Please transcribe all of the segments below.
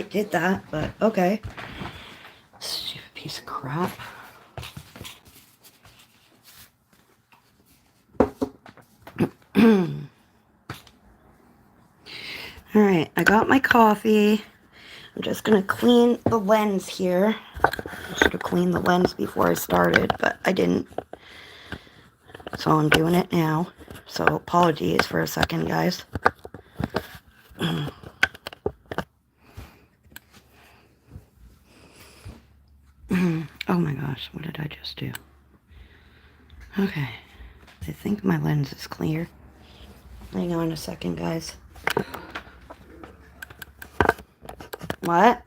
it did that, but okay. Stupid piece of crap. Alright, I got my coffee. I'm just going to clean the lens here. I should have cleaned the lens before I started, but I didn't. So I'm doing it now. So apologies for a second, guys. Oh my gosh, what did I just do? Okay, I think my lens is clear. Hang on a second, guys. What?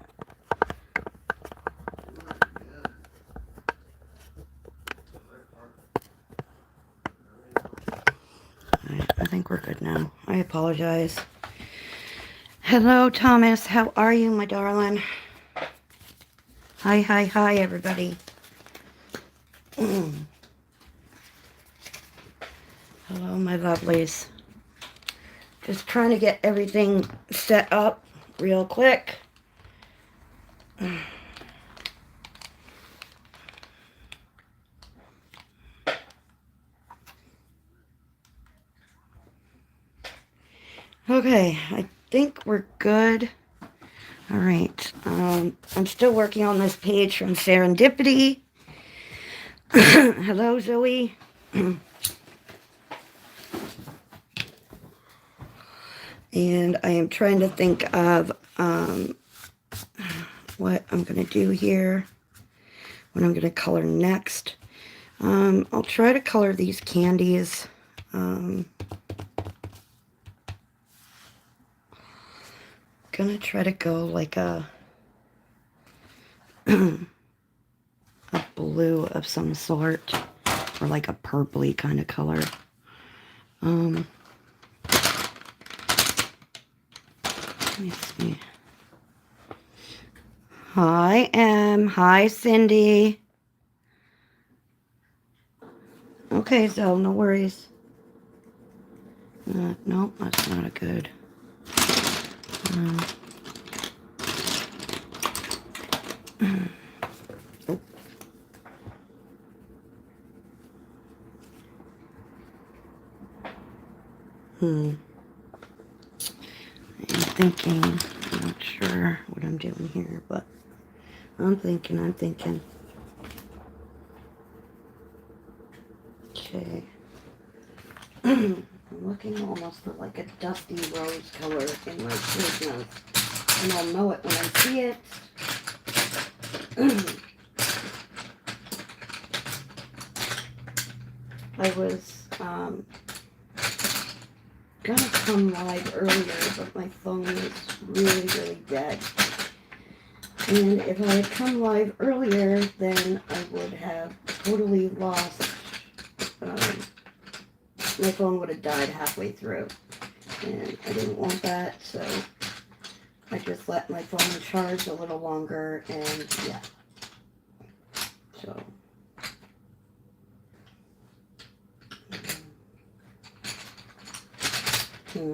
Alright, I think we're good now. I apologize. Hello, Thomas. How are you, my darling? Hi, hi, hi, everybody. Hello, my lovelies. Just trying to get everything set up real quick. Okay, I think we're good. All right. I'm still working on this page from Serendipity. Hello, Zoe. And I am trying to think of what I'm going to do here, what I'm going to color next. I'll try to color these candies. Gonna try to go like a a blue of some sort, or like a purpley kind of color. Let me see. Hi, Em. Hi, Cindy. Okay, so no worries. Nope, that's not a good. I'm thinking. I'm not sure what I'm doing here, but I'm thinking. Okay. I'm looking almost for like a dusty rose color in my business. And I'll know it when I see it. I was gonna come live earlier, but my phone is really, really dead. And if I had come live earlier, then I would have totally lost, my phone would have died halfway through. And I didn't want that, so I just let my phone charge a little longer, and yeah. So. Okay,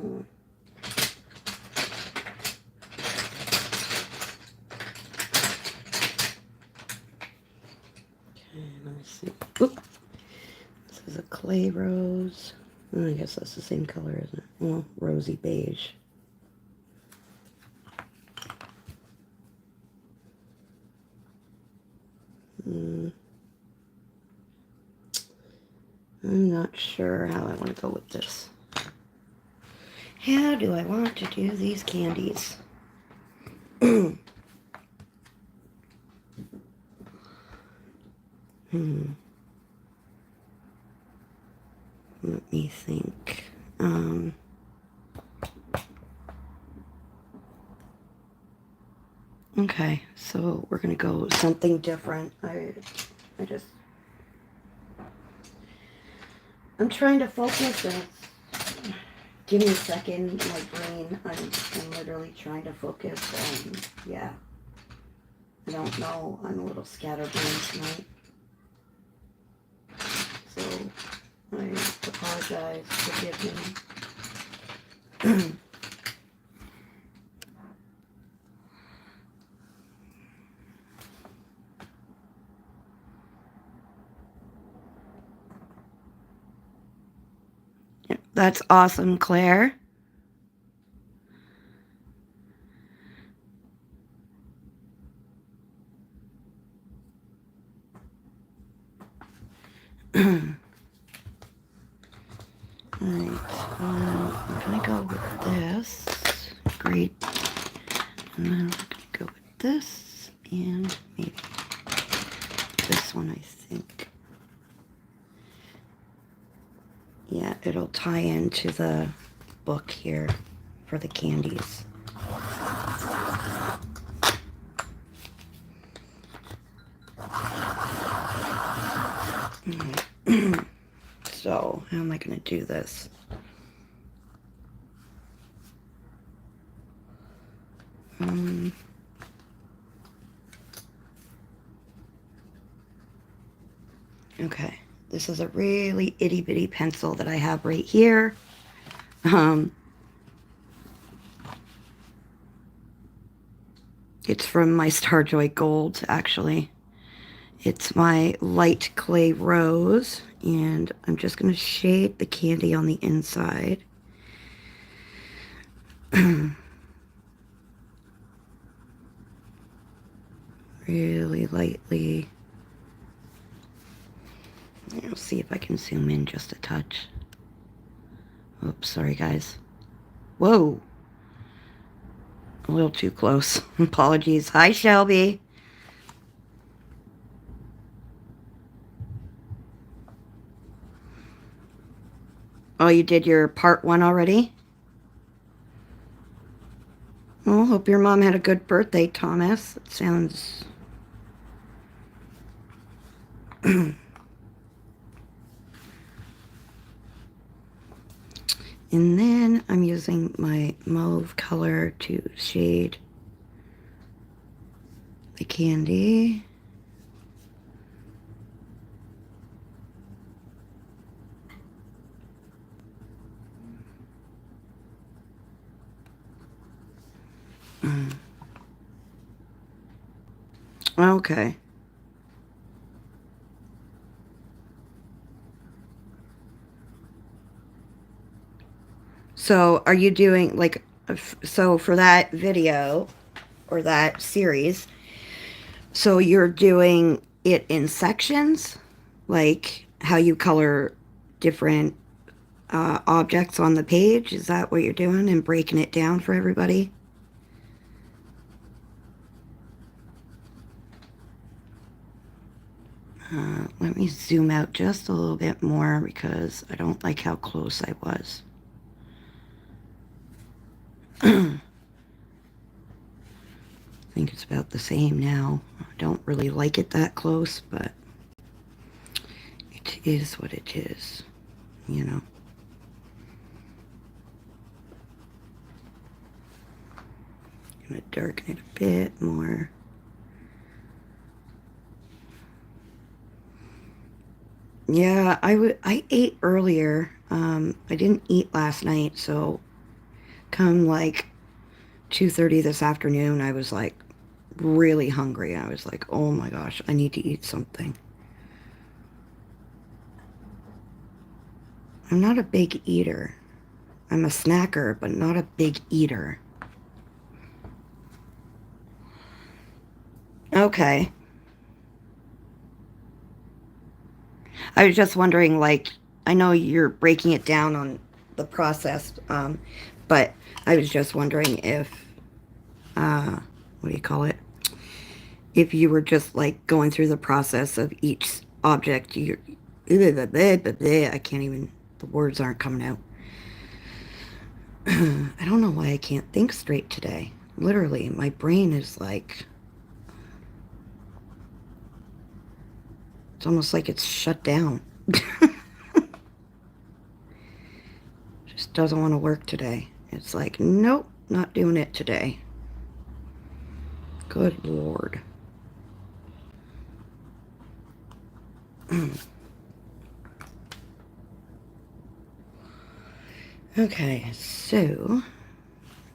let's see. Oop. This is a clay rose. Oh, I guess that's the same color, isn't it? Well, rosy beige. I'm not sure how I want to go with this. How do I want to do these candies? Let me think. Okay, so we're gonna go with something different. I'm trying to focus. Give me a second. My brain. I'm literally trying to focus. Yeah. I don't know. I'm a little scatterbrained tonight. So I apologize. Forgive me. That's awesome, Claire. Alright, I'm gonna go with this. Great. And then I'm gonna go with this and maybe this one, I think. Yeah, it'll tie into the book here for the candies. So, how am I going to do this? Okay, this is a really itty bitty pencil that I have right here. It's from my Starjoy Gold, actually. It's my light clay rose, and I'm just going to shade the candy on the inside. Really lightly. I'll see if I can zoom in just a touch. Oops, sorry guys. Whoa! A little too close. Apologies. Hi, Shelby. Oh, you did your part 1 already? Well, hope your mom had a good birthday, Thomas. It sounds... And then I'm using my mauve color to shade the candy. Okay. So are you doing like, so for that video or that series, so you're doing it in sections, like how you color different objects on the page? Is that what you're doing, and breaking it down for everybody? Let me zoom out just a little bit more because I don't like how close I was. I think it's about the same now. I don't really like it that close, but it is what it is, you know. I'm gonna darken it a bit more. Yeah, I ate earlier. I didn't eat last night, so come like 2:30 this afternoon, I was like really hungry. I was like, oh my gosh, I need to eat something. I'm not a big eater. I'm a snacker, but not a big eater. Okay. I was just wondering, like, I know you're breaking it down on the process, but I was just wondering if, what do you call it? If you were just like going through the process of each object, I can't even, the words aren't coming out. I don't know why I can't think straight today. Literally, my brain is like, it's almost like it's shut down. Just doesn't want to work today. It's like, nope, not doing it today. Good Lord. Okay, so I'm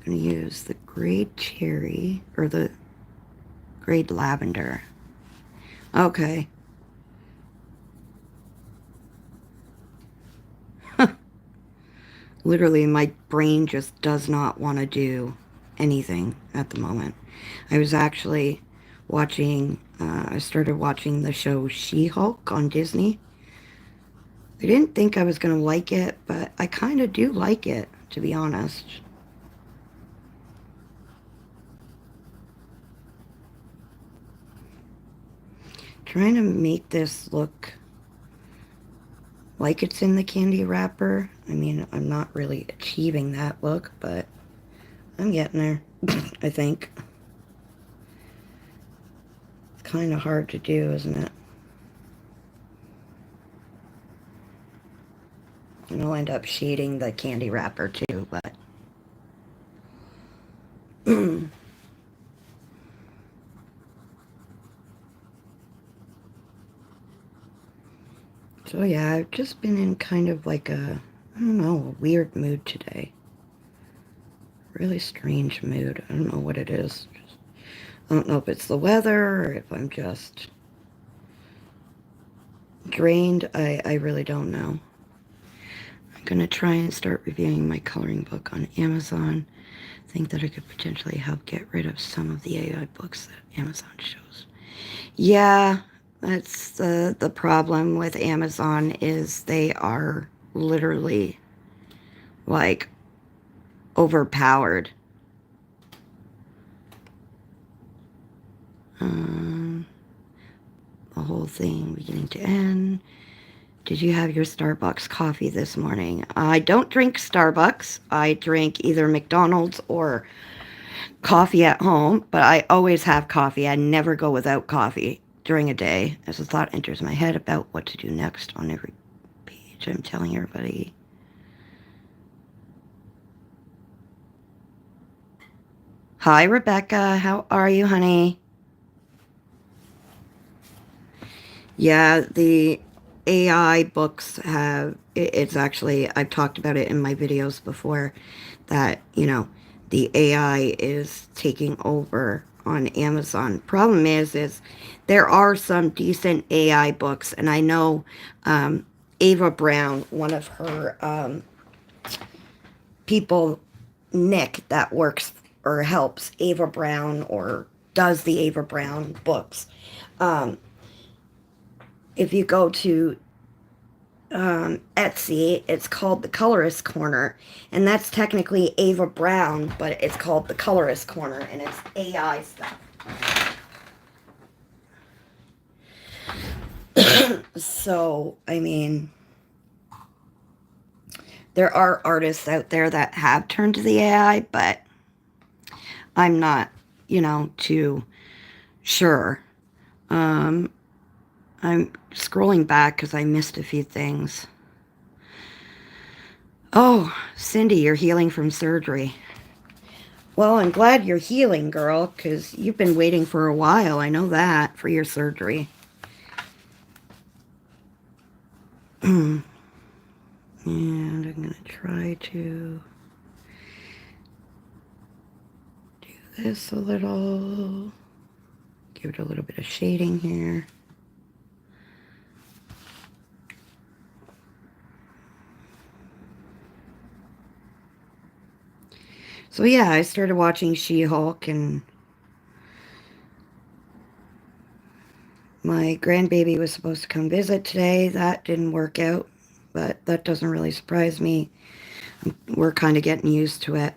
going to use the grade cherry, or the grade lavender. Okay. Literally, my brain just does not want to do anything at the moment. I was actually watching, I started watching the show She-Hulk on Disney. I didn't think I was going to like it, but I kind of do like it, to be honest. Trying to make this look like it's in the candy wrapper. I mean, I'm not really achieving that look, but I'm getting there, I think. It's kind of hard to do, isn't it? And I'll end up shading the candy wrapper too, but... So yeah, I've just been in kind of like a, I don't know, a weird mood today. Really strange mood. I don't know what it is. I don't know if it's the weather or if I'm just drained. I really don't know. I'm going to try and start reviewing my coloring book on Amazon. I think that I could potentially help get rid of some of the AI books that Amazon shows. Yeah, that's the problem with Amazon is they are literally like overpowered. The whole thing beginning to end. Did you have your Starbucks coffee this morning? I don't drink Starbucks. I drink either McDonald's or coffee at home, but I always have coffee. I never go without coffee during a day as a thought enters my head about what to do next on every page. I'm telling everybody. Hi, Rebecca. How are you, honey? Yeah, the AI books have, it's actually, I've talked about it in my videos before, that, you know, the AI is taking over on Amazon. Problem is there are some decent AI books, and I know Ava Brown, one of her people, Nick, that works or helps Ava Brown or does the Ava Brown books. If you go to Etsy, it's called the Colorist Corner, and that's technically Ava Brown, but it's called the Colorist Corner, and it's AI stuff. So, I mean, there are artists out there that have turned to the AI, but I'm not, you know, too sure. I'm scrolling back because I missed a few things. Oh, Cindy, you're healing from surgery. Well, I'm glad you're healing, girl, because you've been waiting for a while. I know that, for your surgery. And I'm going to try to do this a little. Give it a little bit of shading here. So yeah, I started watching She-Hulk, and my grandbaby was supposed to come visit today. That didn't work out, but that doesn't really surprise me. We're kind of getting used to it.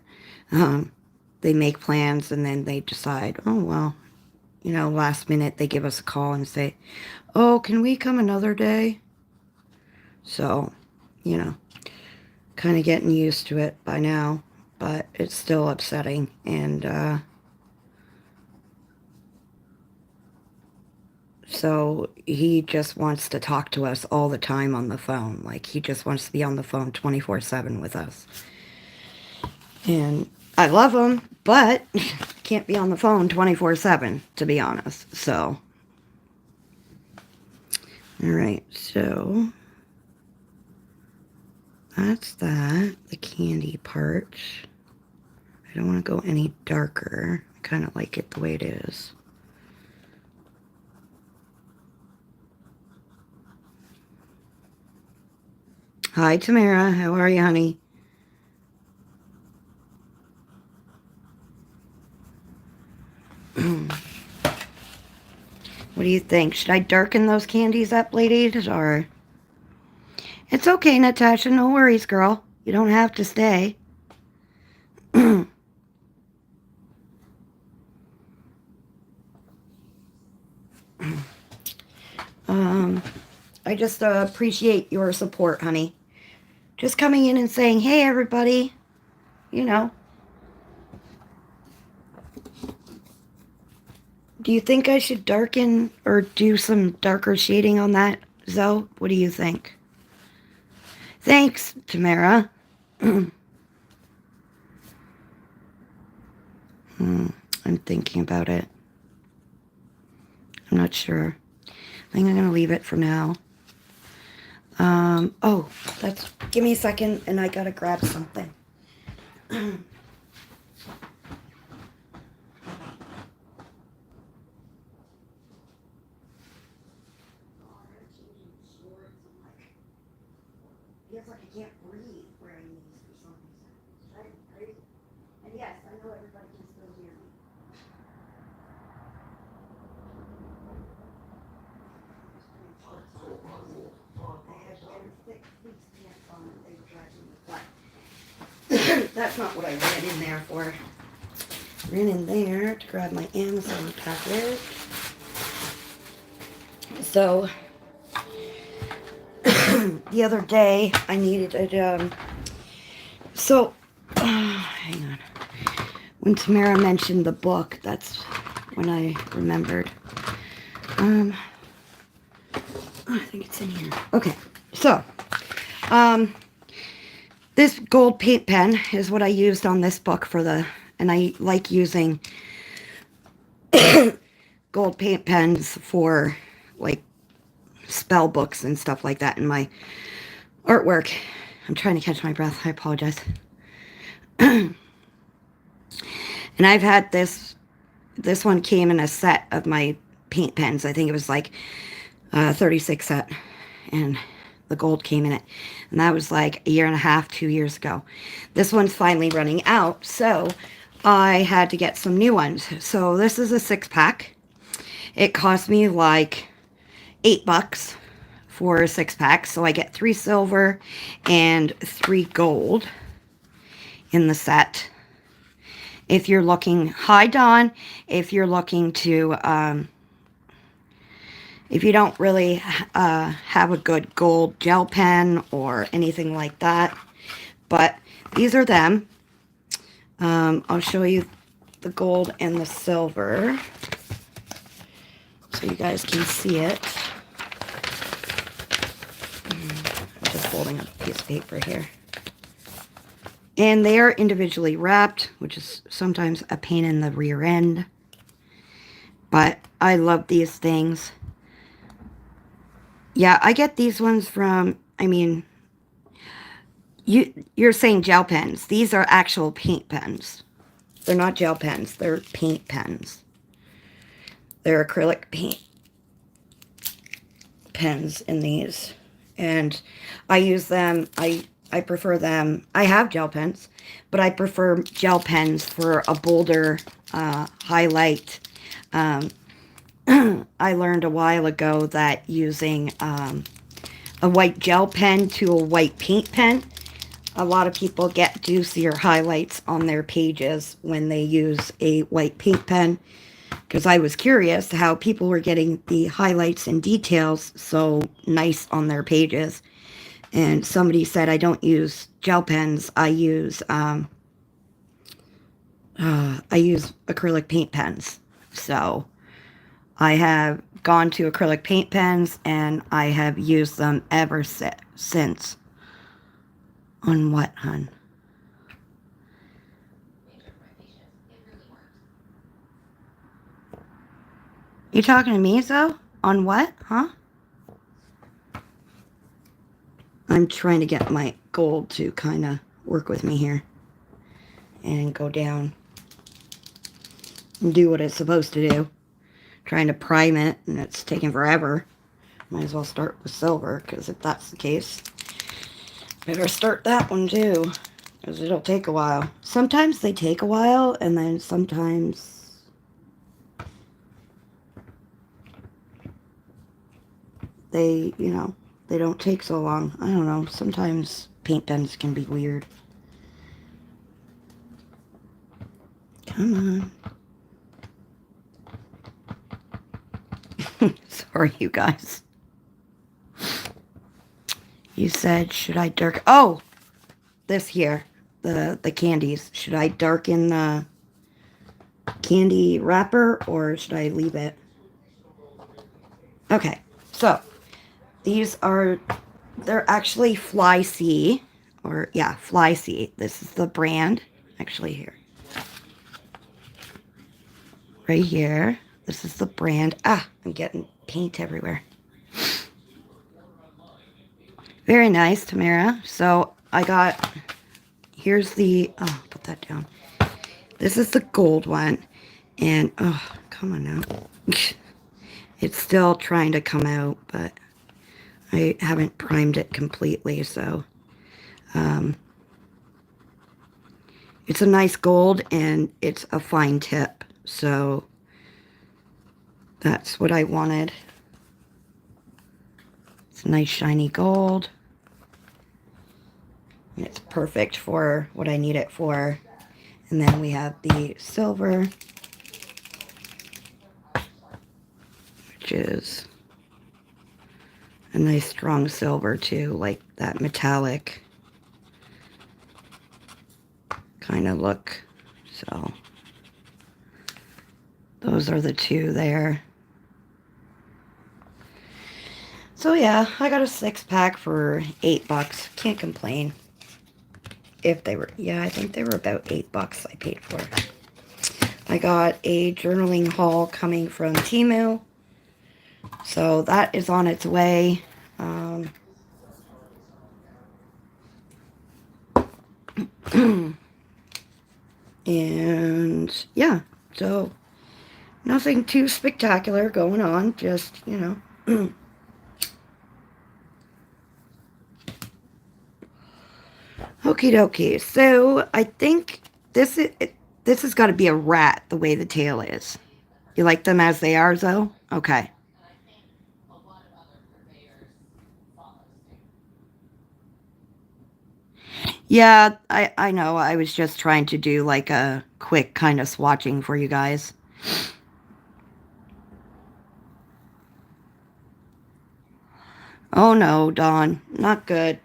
They make plans and then they decide, oh, well, you know, last minute they give us a call and say, oh, can we come another day? So, you know, kind of getting used to it by now, but it's still upsetting. And so he just wants to talk to us all the time on the phone. Like, he just wants to be on the phone 24/7 with us. And I love him, but can't be on the phone 24/7, to be honest. So, all right, so that's that, the candy part. I don't want to go any darker. I kind of like it the way it is. Hi, Tamara. How are you, honey? What do you think? Should I darken those candies up, ladies, or... It's okay, Natasha. No worries, girl. You don't have to stay. I just appreciate your support, honey. Just coming in and saying, hey, everybody. You know. Do you think I should darken or do some darker shading on that, Zoe? What do you think? Thanks, Tamara. I'm thinking about it. I'm not sure. I think I'm going to leave it for now. Oh, give me a second and I got to grab something. Feels like I can't breathe wearing these for some reason. It's driving me crazy. And yes, I know everybody can still hear me. I had very thick fleece pants on and they were driving me nuts. That's not what I ran in there for. I ran in there to grab my Amazon package. So the other day I needed it. So hang on. When Tamara mentioned the book, that's when I remembered. I think it's in here. Okay, so this gold paint pen is what I used on this book and I like using gold paint pens for like spell books and stuff like that in my artwork. I'm trying to catch my breath. I apologize. And I've had this one came in a set of my paint pens. I think it was like 36 set, and the gold came in it, and that was like a year and a half, 2 years ago. This one's finally running out, so I had to get some new ones. So this is a 6-pack. It cost me like $8 for a 6-pack, so I get 3 silver and 3 gold in the set. If you're looking, hi Dawn, if you're looking to if you don't really have a good gold gel pen or anything like that, but these are them. I'll show you the gold and the silver so you guys can see it. I'm just holding up a piece of paper here. And they are individually wrapped, which is sometimes a pain in the rear end. But I love these things. Yeah, I get these ones from, I mean, you're saying gel pens. These are actual paint pens. They're not gel pens. They're paint pens. They're acrylic paint pens in these. And I use them. I prefer them. I have gel pens, but I prefer gel pens for a bolder highlight. I learned a while ago that using a white gel pen to a white paint pen, a lot of people get juicier highlights on their pages when they use a white paint pen, because I was curious how people were getting the highlights and details so nice on their pages. And somebody said, I don't use gel pens, I use acrylic paint pens. So I have gone to acrylic paint pens, and I have used them ever since. On what, hun? You talking to me, Zoe? On what, huh? I'm trying to get my gold to kind of work with me here and go down and do what it's supposed to do. Trying to prime it, and it's taking forever. Might as well start with silver, because if that's the case, better start that one too, because it'll take a while. Sometimes they take a while, and then sometimes they, they don't take so long. I don't know. Sometimes paint pens can be weird. Come on. Sorry, you guys. You said, should I darken? Oh, this here, the candies. Should I darken the candy wrapper or should I leave it? Okay, so these are, they're actually Fly Sea, or yeah, Fly Sea. This is the brand, actually here. Right here, this is the brand. Ah, I'm getting paint everywhere. Very nice, Tamara. So I got, here's the, oh, put that down. This is the gold one. And, oh, come on now. It's still trying to come out, but I haven't primed it completely, so. It's a nice gold, and it's a fine tip, so that's what I wanted. It's a nice shiny gold. And it's perfect for what I need it for. And then we have the silver, which is a nice strong silver too, like that metallic kind of look. So those are the two there. So yeah, I got a 6-pack for $8. Can't complain. If they were, yeah, I think they were about $8 I paid for. I got a journaling haul coming from Temu. So that is on its way. And yeah, so nothing too spectacular going on, just, Okie dokie. So I think this has got to be a rat the way the tail is. You like them as they are, though? Okay. Yeah, I know. I was just trying to do like a quick kind of swatching for you guys. Oh no, Dawn, not good.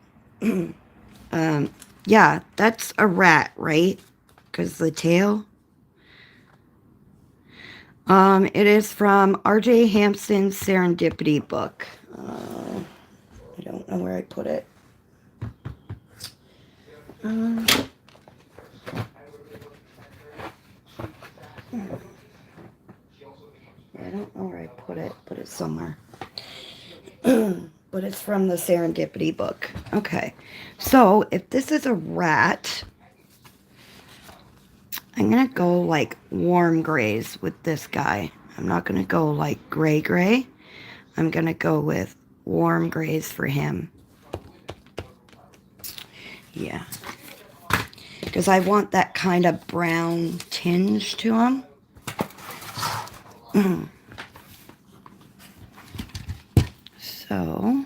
Yeah, that's a rat, right? Because the tail. It is from R.J. Hampson's Serendipity book. I don't know where I put it. I don't know where I put it. Put it somewhere. But it's from the Serendipity book. Okay. So, if this is a rat, I'm going to go like warm grays with this guy. I'm not going to go like gray. I'm going to go with warm grays for him. Yeah. Because I want that kind of brown tinge to him. So,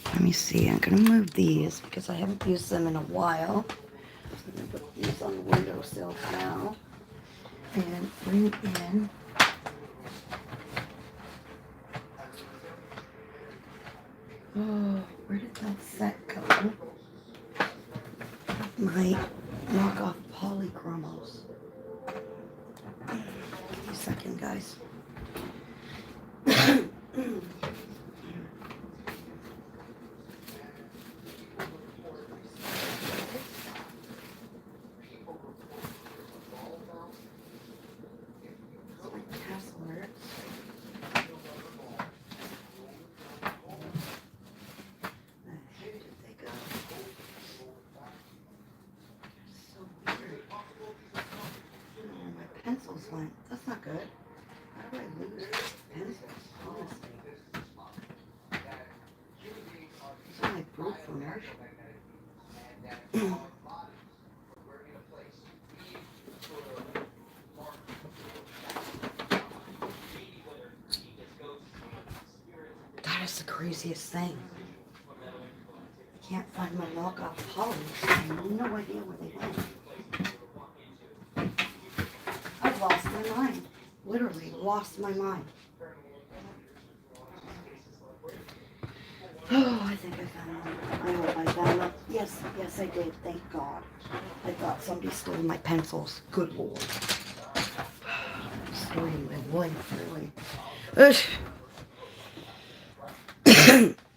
let me see. I'm going to move these because I haven't used them in a while. I'm going to put these on the windowsill for now. And bring in where did that set go? My knockoff polychromos. Give me a second, guys. Pencils went. That's not good. How do I lose pencils? Honestly. It's only proof for Marshall. craziest thing. Can't find my knockoff polish. I have no idea where they went. I've lost my mind. Literally lost my mind. Oh, I think I found them. I hope I found them. Yes, I did. Thank God. I thought somebody stole my pencils. Good Lord. Destroying my life, really.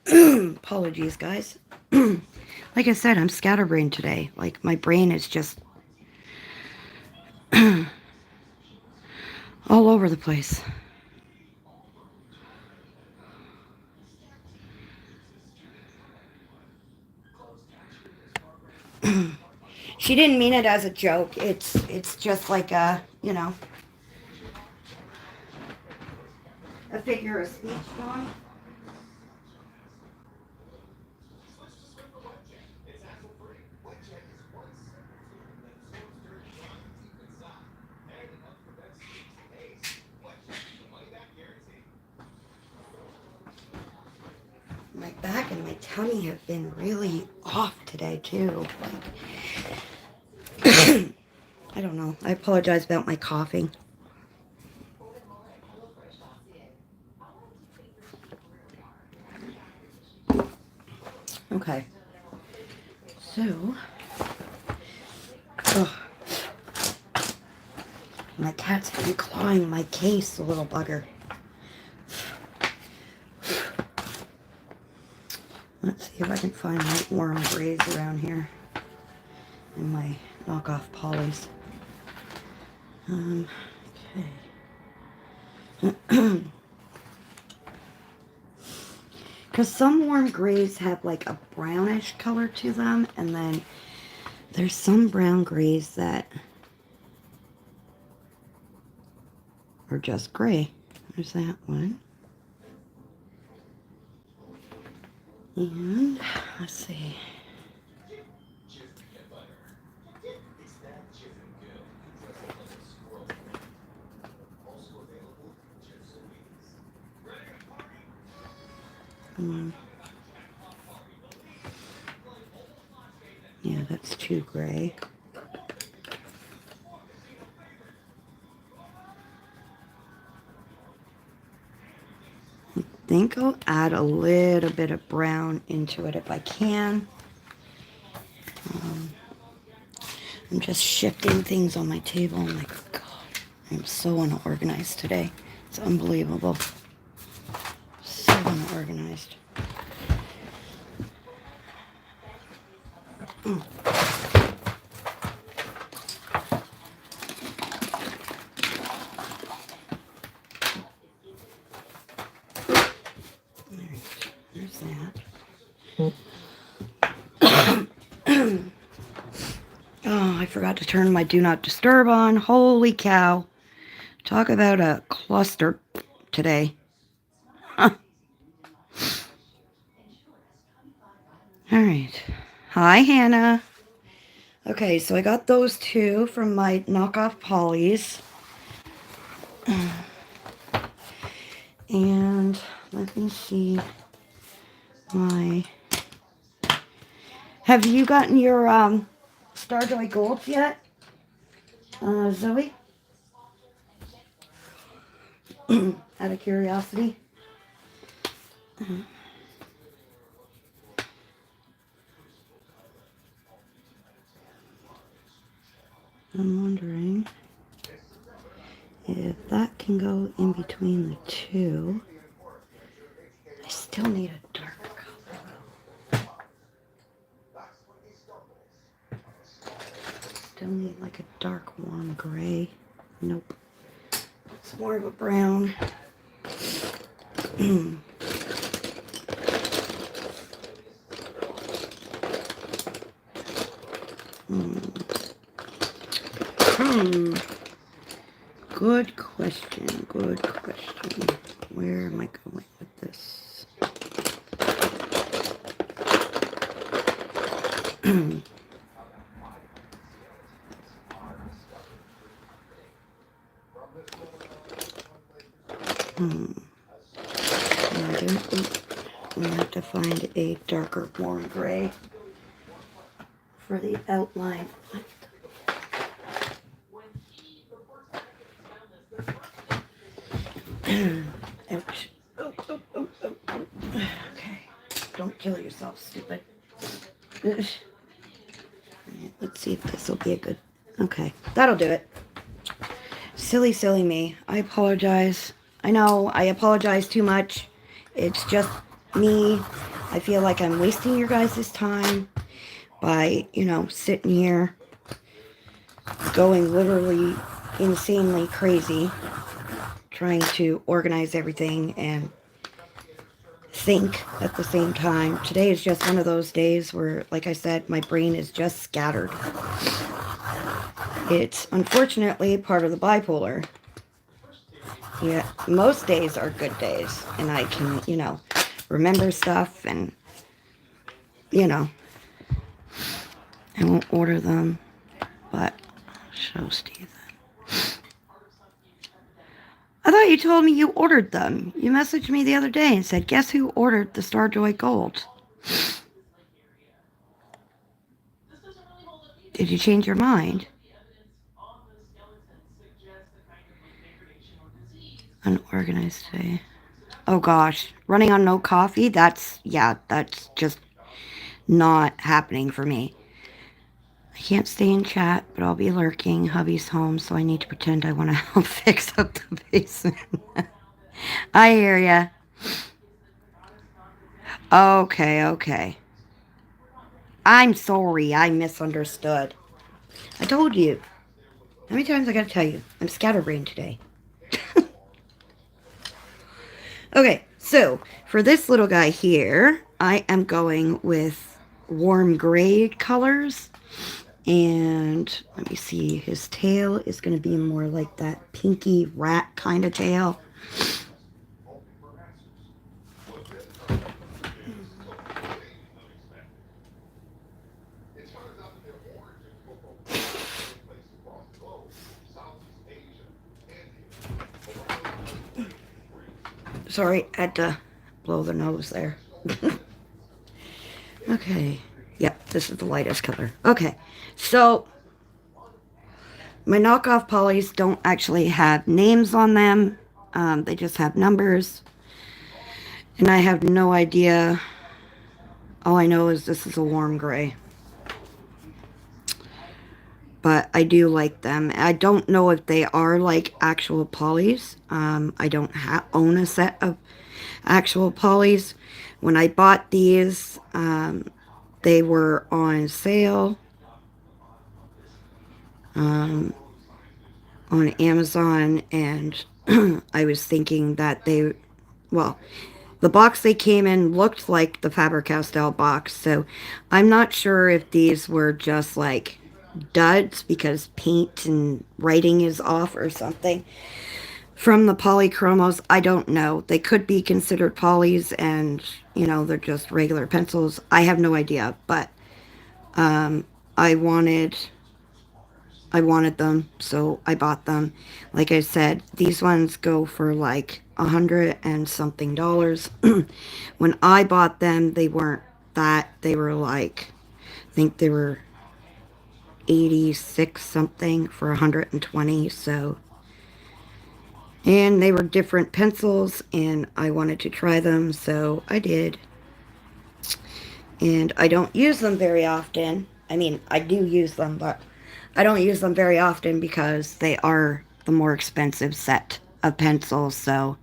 Apologies, guys. Like I said, I'm scatterbrained today. Like, my brain is just all over the place. She didn't mean it as a joke. It's just like a, you know, a figure of speech, Dawn. My back and my tummy have been really off today, too. Like, I don't know. I apologize about my coughing. Okay. So, my cat's been clawing my case, the little bugger. Let's see if I can find my warm grays around here in my knockoff polys. Okay. Because some warm grays have like a brownish color to them, and then there's some brown grays that are just gray. There's that one. And let's see. Yeah, that's too gray. I think I'll add a little bit of brown into it if I can. I'm just shifting things on my table. I'm like, oh God, I'm so unorganized today. It's unbelievable. So unorganized. There's that. Oh, I forgot to turn my Do Not Disturb on. Holy cow. Talk about a cluster today. Huh. All right. Hi, Hannah. Okay, so I got those two from my knockoff polys. And let me see my... Have you gotten your Starjoy Golds yet, Zoe? Out of curiosity. I'm wondering if that can go in between the two. I still need a darker color. Still need like a dark warm gray. Nope. It's more of a brown. Good question. Good question. Where am I going with this? I don't think I'm going to have to find a darker warm gray for the outline. Ouch. Oh, oh, oh, oh, oh. Okay. Don't kill yourself, stupid. Let's see if this will be a good... Okay, that'll do it. Silly, silly me. I apologize. I know, I apologize too much. It's just me. I feel like I'm wasting your guys' time by, you know, sitting here going literally insanely crazy trying to organize everything and think at the same time. Today is just one of those days where, like I said, my brain is just scattered. It's unfortunately part of the bipolar. Yeah, most days are good days, and I can, you know, remember stuff, and, you know, I won't order them, but show Stephen. I thought you told me you ordered them. You messaged me the other day and said, guess who ordered the Starjoy Gold? Did you change your mind? Unorganized today. Oh gosh, running on no coffee? That's just not happening for me. I can't stay in chat, but I'll be lurking. Hubby's home, so I need to pretend I want to help fix up the basement. I hear ya. Okay. I'm sorry, I misunderstood. I told you. How many times I gotta tell you? I'm scatterbrained today. Okay, so for this little guy here, I am going with warm gray colors. And let me see, his tail is going to be more like that pinky rat kind of tail. Sorry, I had to blow the nose there. Okay. Yep, this is the lightest color. Okay, so my knockoff polys don't actually have names on them. They just have numbers. And I have no idea. All I know is this is a warm gray. But I do like them. I don't know if they are like actual polys. I don't own a set of actual polys. When I bought these, they were on sale on Amazon, and I was thinking that the box they came in looked like the Faber-Castell box, so I'm not sure if these were just like duds because paint and writing is off or something from the polychromos. I don't know. They could be considered polys and, you know, they're just regular pencils. I have no idea, but I wanted them, so I bought them. Like I said, these ones go for like $100 and something. When I bought them, they weren't that. They were like, I think they were 86 something for 120. So, and they were different pencils, and I wanted to try them, so I did. And I don't use them very often. I mean, I do use them, but I don't use them very often because they are the more expensive set of pencils, so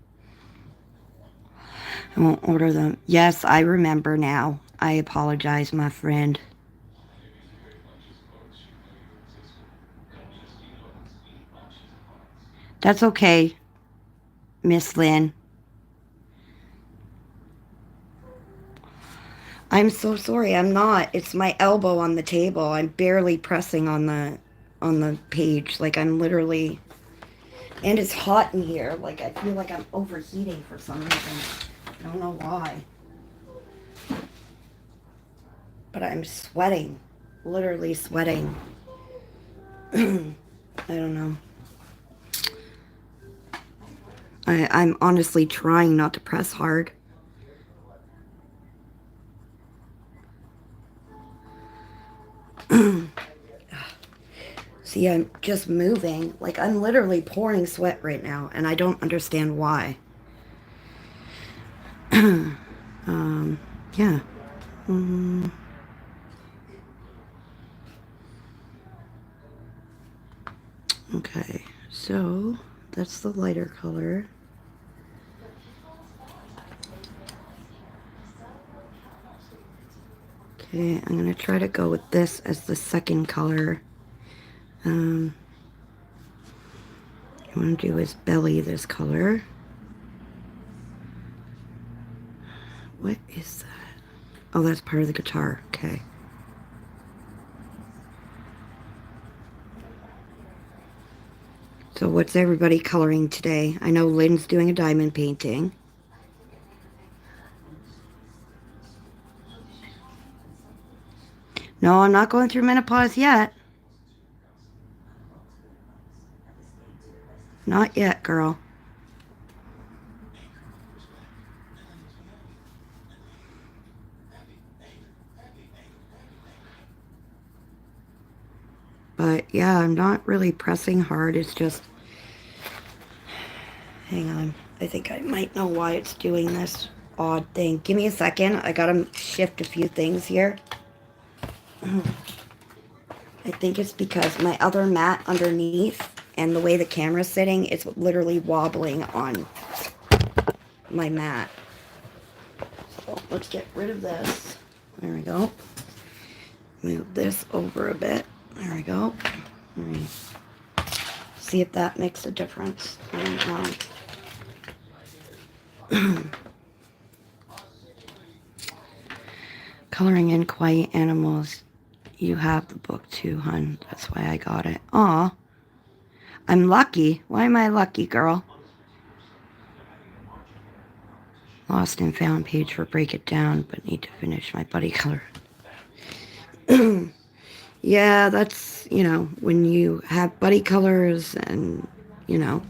I won't order them. Yes, I remember now. I apologize, my friend. That's okay, Miss Lynn. I'm so sorry. I'm not. It's my elbow on the table. I'm barely pressing on the page. Like I'm literally, and it's hot in here. Like I feel like I'm overheating for some reason. I don't know why. But I'm sweating. Literally sweating. I don't know. I'm honestly trying not to press hard. Yeah, I'm just moving. Like, I'm literally pouring sweat right now, and I don't understand why. Yeah. Okay, so that's the lighter color. Okay, I'm going to try to go with this as the second color. You want to do his belly this color. What is that? Oh, that's part of the guitar. Okay. So what's everybody coloring today? I know Lynn's doing a diamond painting. No, I'm not going through menopause yet. Not yet, girl. But yeah, I'm not really pressing hard. It's just... Hang on. I think I might know why it's doing this odd thing. Give me a second. I gotta shift a few things here. I think it's because my other mat underneath and the way the camera's sitting, it's literally wobbling on my mat. So let's get rid of this. There we go. Move this over a bit. There we go. All right. See if that makes a difference. Coloring in quiet animals. You have the book too, hun. That's why I got it. Aw. I'm lucky. Why am I lucky, girl? Lost and found page for Break It Down, but need to finish my buddy color. Yeah, that's, you know, when you have buddy colors and, you know,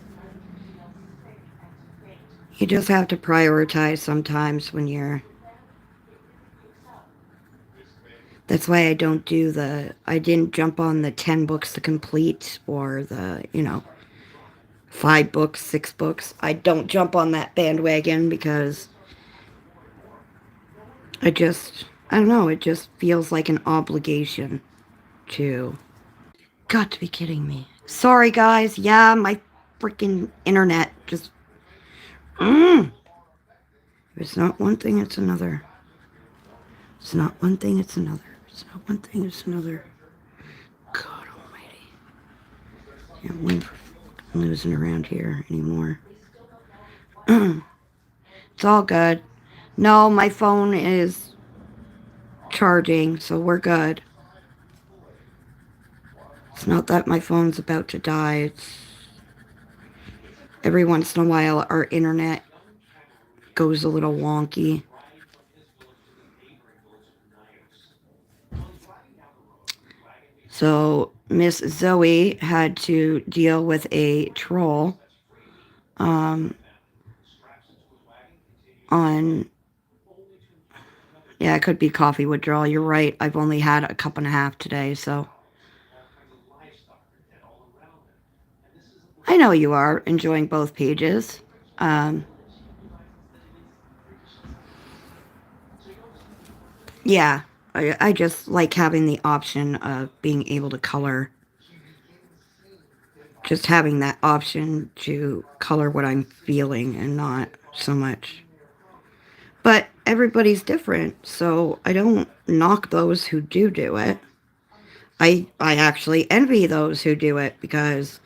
you just have to prioritize sometimes when you're... That's why I don't do I didn't jump on the 10 books to complete or the, you know, 5 books, 6 books. I don't jump on that bandwagon because I don't know, it just feels like an obligation to... Got to be kidding me. Sorry, guys. Yeah, my freaking internet just... If it's not one thing, it's another. It's not one thing, it's another. It's not one thing, it's another. God almighty. Can't wait for losing around here anymore. It's all good. No, my phone is charging, so we're good. It's not that my phone's about to die. It's every once in a while our internet goes a little wonky. So Miss Zoe had to deal with a troll on... Yeah, it could be coffee withdrawal. You're right. I've only had a cup and a half today, so... I know you are enjoying both pages. Yeah, I just like having the option of being able to color. Just having that option to color what I'm feeling and not so much. But everybody's different, so I don't knock those who do it. I actually envy those who do it because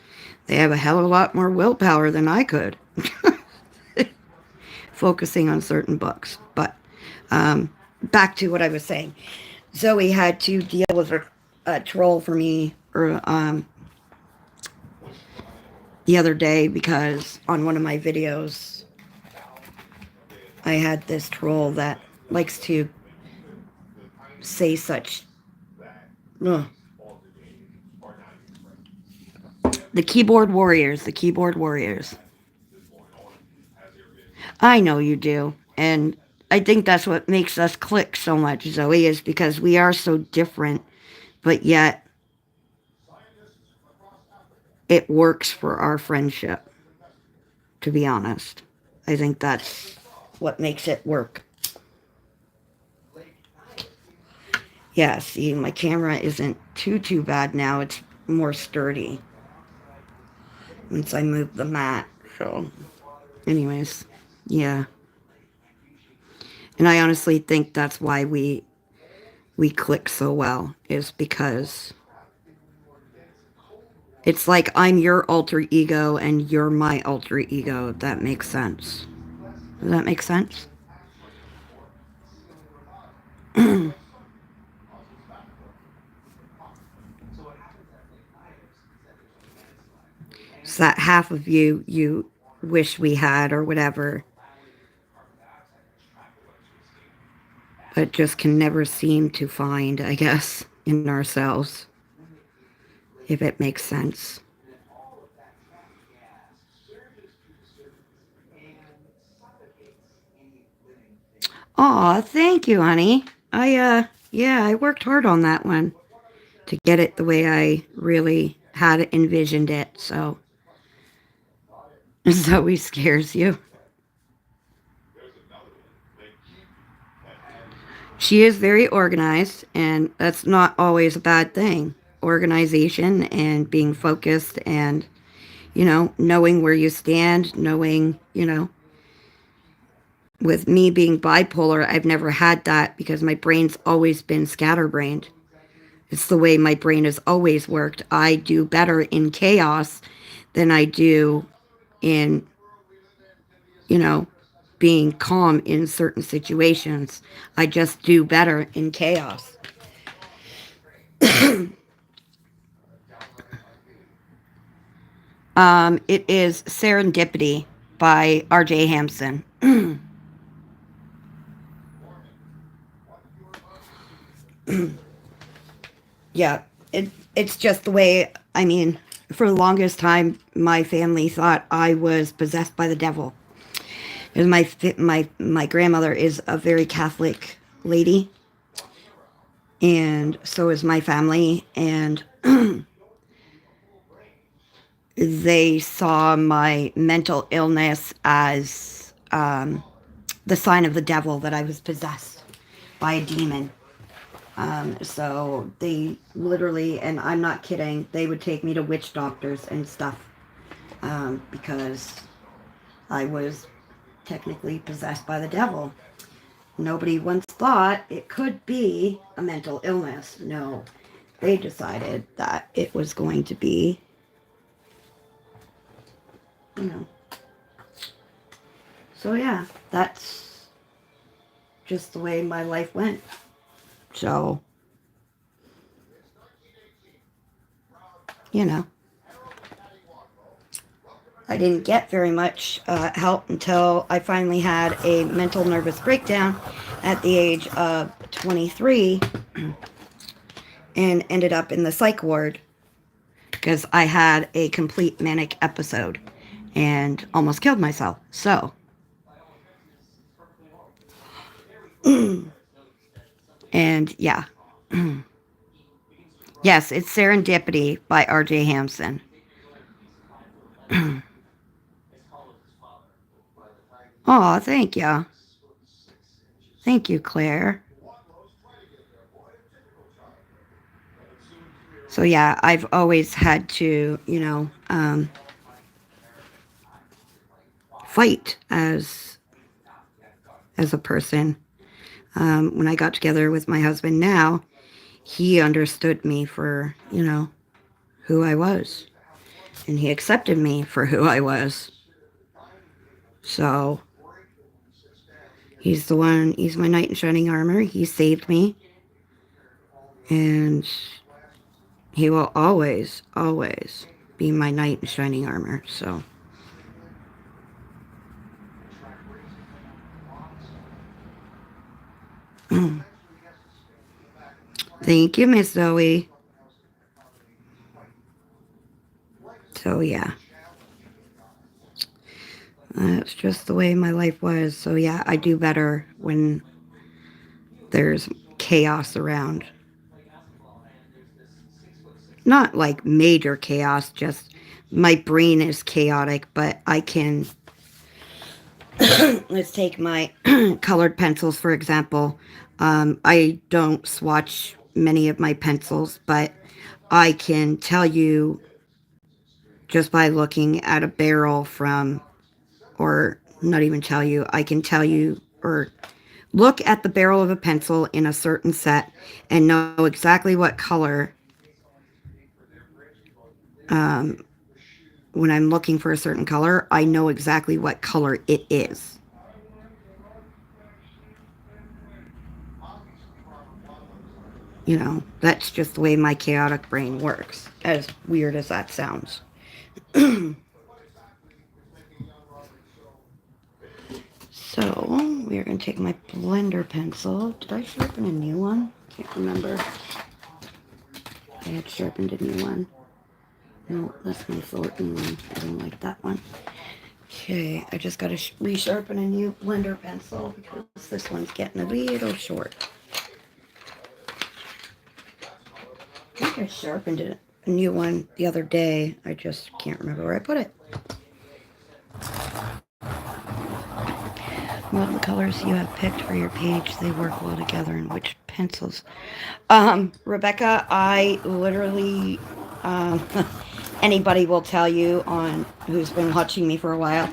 they have a hell of a lot more willpower than I could. Focusing on certain books. But back to what I was saying. Zoe had to deal with a troll for me the other day because on one of my videos I had this troll that likes to say such... The keyboard warriors. I know you do. And I think that's what makes us click so much, Zoe, is because we are so different, but yet it works for our friendship, to be honest. I think that's what makes it work. Yeah, see, my camera isn't too bad now. It's more sturdy once I move the mat. So, anyways, yeah. And I honestly think that's why we click so well, is because it's like I'm your alter ego and you're my alter ego, if that makes sense. Does that make sense? It's that half of you wish we had or whatever, but just can never seem to find, I guess, in ourselves, if it makes sense. Aw, thank you, honey. Yeah, I worked hard on that one to get it the way I really had envisioned it. So, Zoe scares you. She is very organized, and that's not always a bad thing. Organization and being focused and, knowing where you stand, knowing, with me being bipolar, I've never had that because my brain's always been scatterbrained. It's the way my brain has always worked. I do better in chaos than I do in, you know, being calm in certain situations. I just do better in chaos. It is Serendipity by R.J. Hampson. Yeah, it's just the way, I mean, for the longest time, my family thought I was possessed by the devil. And my grandmother is a very Catholic lady, and so is my family, and they saw my mental illness as the sign of the devil, that I was possessed by a demon. So they literally, and I'm not kidding, they would take me to witch doctors and stuff, because I was technically possessed by the devil. Nobody once thought it could be a mental illness. No, they decided that it was going to be, you know. So yeah, that's just the way my life went. So, you know, I didn't get very much help until I finally had a mental nervous breakdown at the age of 23 and ended up in the psych ward because I had a complete manic episode and almost killed myself. So, and yeah. Yes, it's Serendipity by R.J. Hampson. Oh, thank you. Thank you, Claire. So yeah, I've always had to, fight as a person. When I got together with my husband now, he understood me for, who I was. And he accepted me for who I was. So he's my knight in shining armor. He saved me. And he will always be my knight in shining armor. So. Thank you, Miss Zoe. So, yeah. That's just the way my life was. So, yeah, I do better when there's chaos around. Not like major chaos, just my brain is chaotic, but I can, let's take my colored pencils, for example. I don't swatch many of my pencils, but I can tell you just by looking at a barrel from, or not even tell you, I can tell you, or look at the barrel of a pencil in a certain set and know exactly what color, um, when I'm looking for a certain color, I know exactly what color it is. You know, that's just the way my chaotic brain works, as weird as that sounds. So, we're going to take my blender pencil. Did I sharpen a new one? Can't remember. I had sharpened a new one. No, that's my Thornton one. I don't like that one. Okay, I just got to resharpen a new blender pencil because this one's getting a little short. I think I sharpened a new one the other day. I just can't remember where I put it. Love the colors you have picked for your page. They work well together. And which pencils? Rebecca, I literally, anybody will tell you on who's been watching me for a while,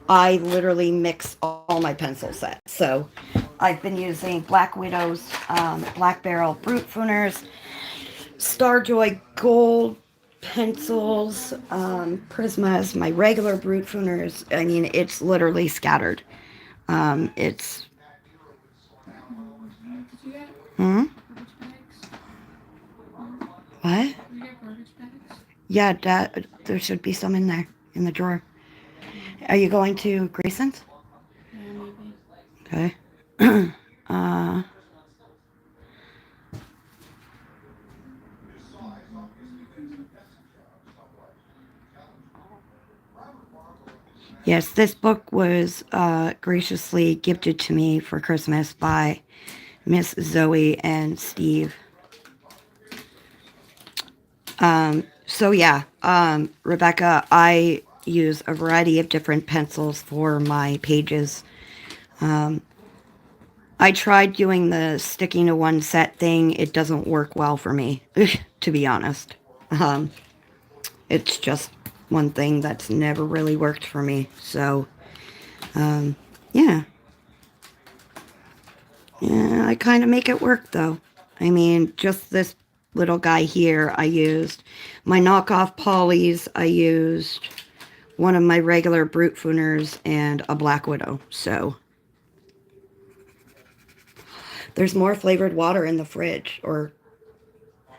I literally mix all my pencil sets. So I've been using Black Widow's Black Barrel Brute Fooners, Starjoy Gold pencils, Prismas, my regular Brute Fooners. I mean, it's literally scattered. It's... Hmm? What? Yeah, Dad, there should be some in there, in the drawer. Are you going to Grayson's? Okay. uh, yes, this book was graciously gifted to me for Christmas by Miss Zoe and Steve. So yeah, Rebecca, I use a variety of different pencils for my pages. I tried doing the sticking to one set thing. It doesn't work well for me, to be honest. It's just one thing that's never really worked for me. So, yeah. Yeah, I kind of make it work, though. I mean, just this little guy here, I used my knockoff Polly's. I used one of my regular Brute Fooners and a Black Widow. So, there's more flavored water in the fridge. Or,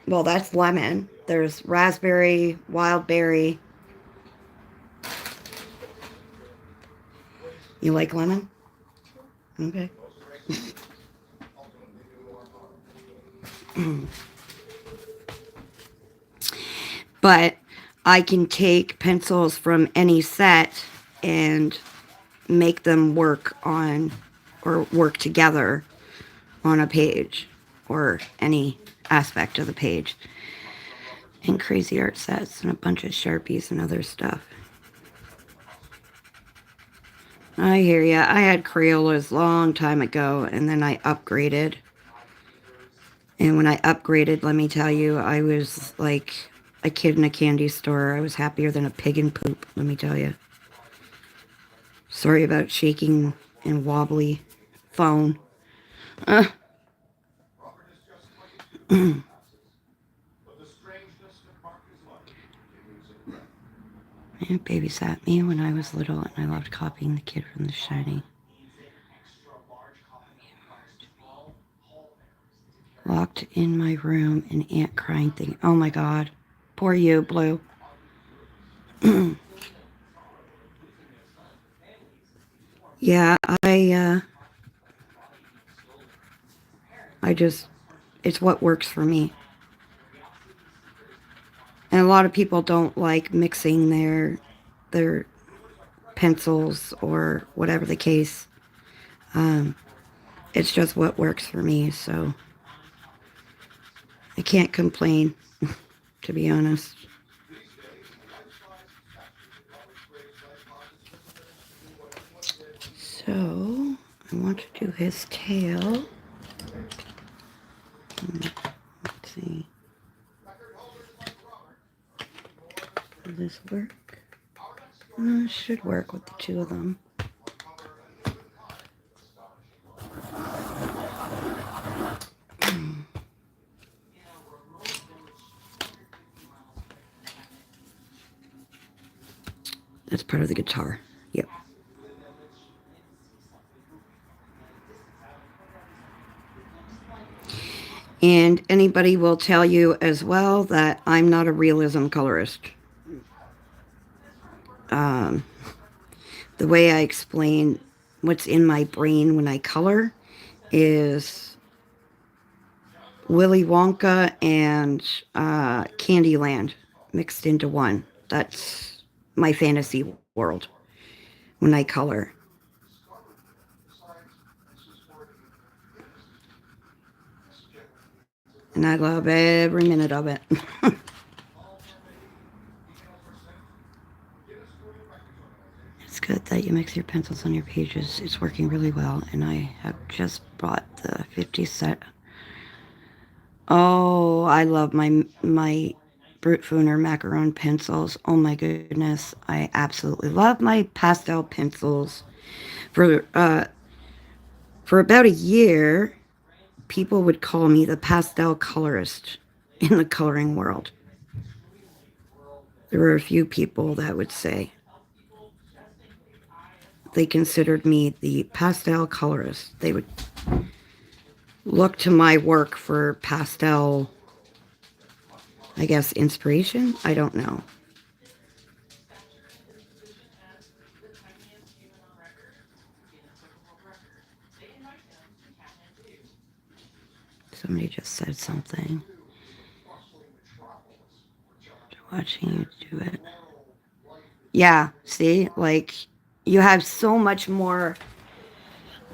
well, that's lemon. There's raspberry, wild berry. You like lemon? Okay. But I can take pencils from any set and make them work on, or work together on a page or any aspect of the page. And crazy art sets and a bunch of Sharpies and other stuff. I hear ya. I had Crayolas long time ago, and then I upgraded. And when I upgraded, let me tell you, I was like a kid in a candy store. I was happier than a pig in poop, let me tell you. Sorry about shaking and wobbly phone. It babysat me when I was little, and I loved copying the kid from The Shining. Locked in my room, an ant crying thing. Oh my God. Poor you, Blue. Yeah, I just, it's what works for me. And a lot of people don't like mixing their pencils or whatever the case. It's just what works for me, so I can't complain, to be honest. So, I want to do his tail. Let's see. Does this work? It should work with the two of them. That's part of the guitar. Yep. And anybody will tell you as well that I'm not a realism colorist. The way I explain what's in my brain when I color is Willy Wonka and Candyland mixed into one. That's my fantasy world when I color. And I love every minute of it. It's good that you mix your pencils on your pages. It's working really well. And I have just bought the 50 set. Oh, I love my Brute Fooner macaron pencils. Oh my goodness. I absolutely love my pastel pencils. For about a year, people would call me the pastel colorist in the coloring world. There were a few people that would say they considered me the pastel colorist. They would look to my work for pastel, I guess, inspiration. I don't know. Somebody just said something. Watching you do it. Yeah, see, like you have so much more,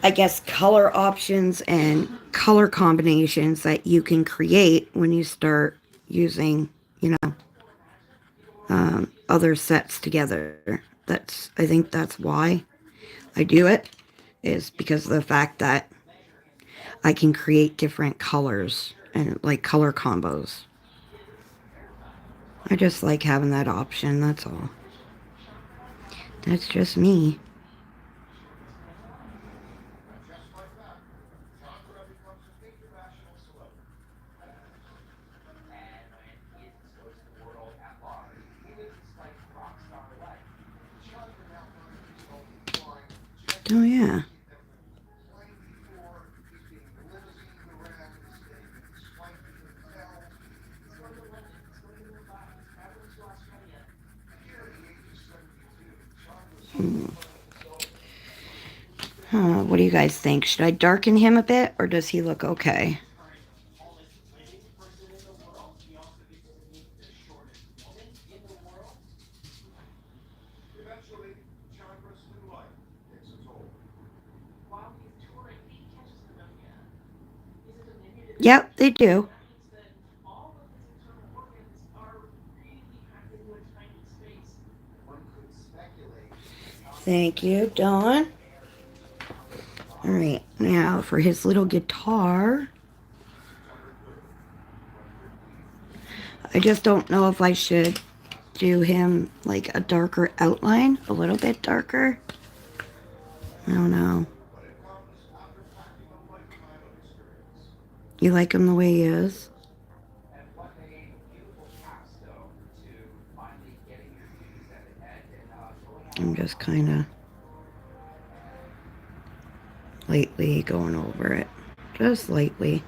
I guess, color options and color combinations that you can create when you start using, other sets together. I think that's why I do it, is because of the fact that I can create different colors and like color combos. I just like having that option, that's all. That's just me. Oh, yeah. What do you guys think? Should I darken him a bit, or does he look okay? Yep, they do. Thank you, Dawn. All right, now for his little guitar. I just don't know if I should do him like a darker outline, a little bit darker. I don't know. You like him the way he is? I'm just kind of lightly going over it. Just lightly.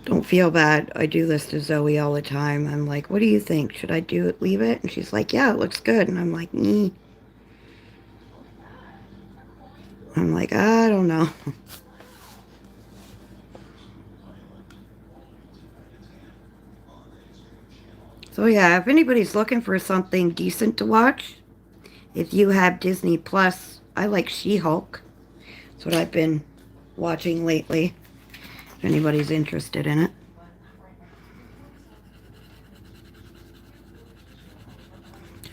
Don't feel bad. I do this to Zoe all the time. I'm like, what do you think? Should I do it, leave it? And she's like, yeah, it looks good. And I'm like, I'm like, I don't know. So yeah, if anybody's looking for something decent to watch, if you have Disney Plus, I like She-Hulk. That's what I've been watching lately, if anybody's interested in it.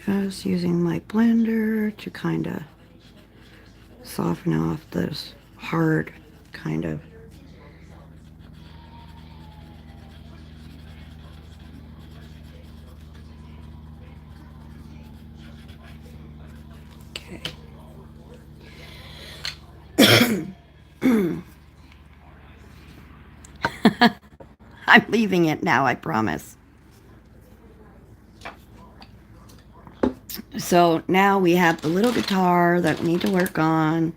Just using my blender to kind of soften off this hard kind of. Okay. I'm leaving it now, I promise. So now we have the little guitar that we need to work on.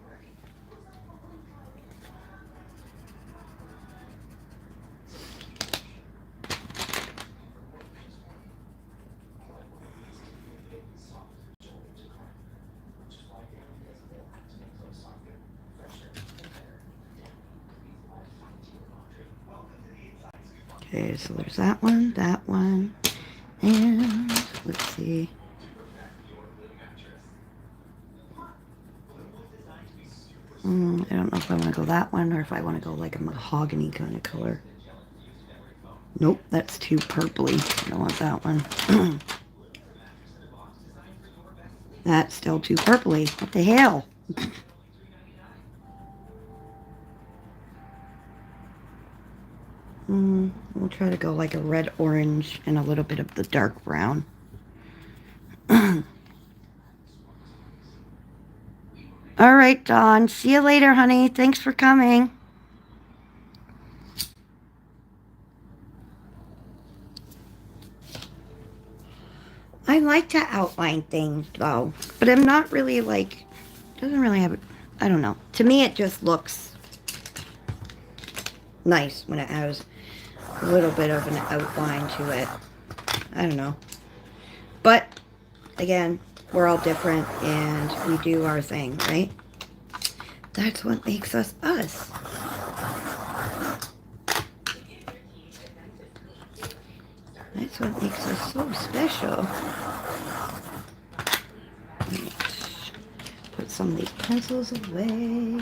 Okay, so there's that one, and let's see. I don't know if I want to go that one or if I want to go like a mahogany kind of color. Nope, that's too purpley. I don't want that one. That's still too purpley. What the hell? We'll try to go like a red orange and a little bit of the dark brown. All right, Dawn. See you later, honey. Thanks for coming. I like to outline things, though. But I'm not really like... Doesn't really have... I don't know. To me, it just looks nice when it has a little bit of an outline to it. I don't know. But, again, we're all different and we do our thing, right? That's what makes us us. That's what makes us so special. Right. Put some of these pencils away.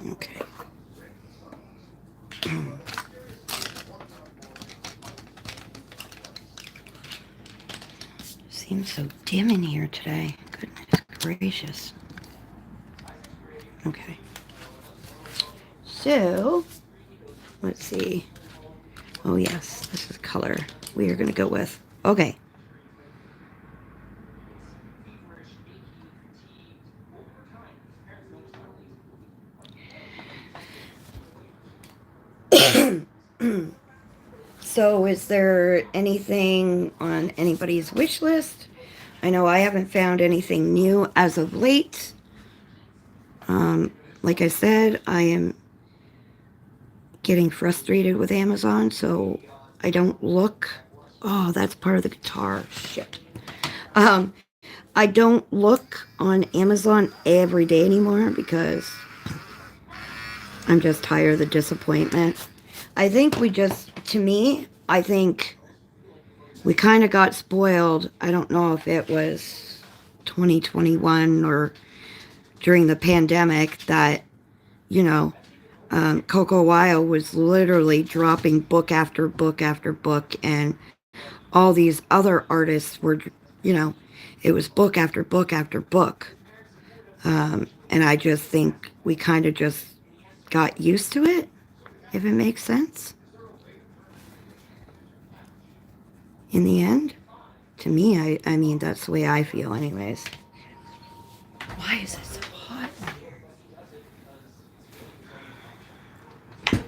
Okay. Seems so dim in here today. Goodness gracious. Okay. So, let's see. Oh yes, this is color we are going to go with. Okay. So is there anything on anybody's wish list? I know I haven't found anything new as of late. Like I said, I am getting frustrated with Amazon, so I don't look. Oh, that's part of the guitar. Shit. I don't look on Amazon every day anymore because I'm just tired of the disappointment. I think to me, I think we kind of got spoiled. I don't know if it was 2021 or during the pandemic that, Coco Weil was literally dropping book after book after book, and all these other artists were, it was book after book after book. And I just think we kind of just got used to it, if it makes sense. In the end, to me, I mean, that's the way I feel anyways. Why is it so hot in here?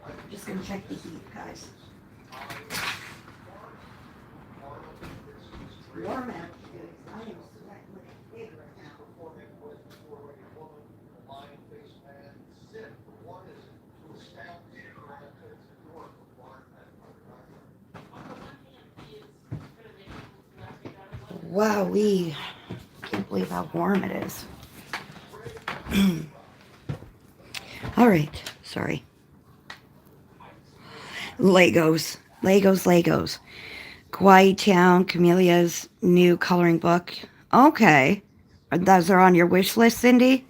I'm just going to check the heat, guys. Warm out. I am sweating like a pig right now. Wowee. Can't believe how warm it is. All right. Sorry. Legos. Legos. Kawaii Town, Camelia's new coloring book. Okay. Those are on your wish list, Cindy?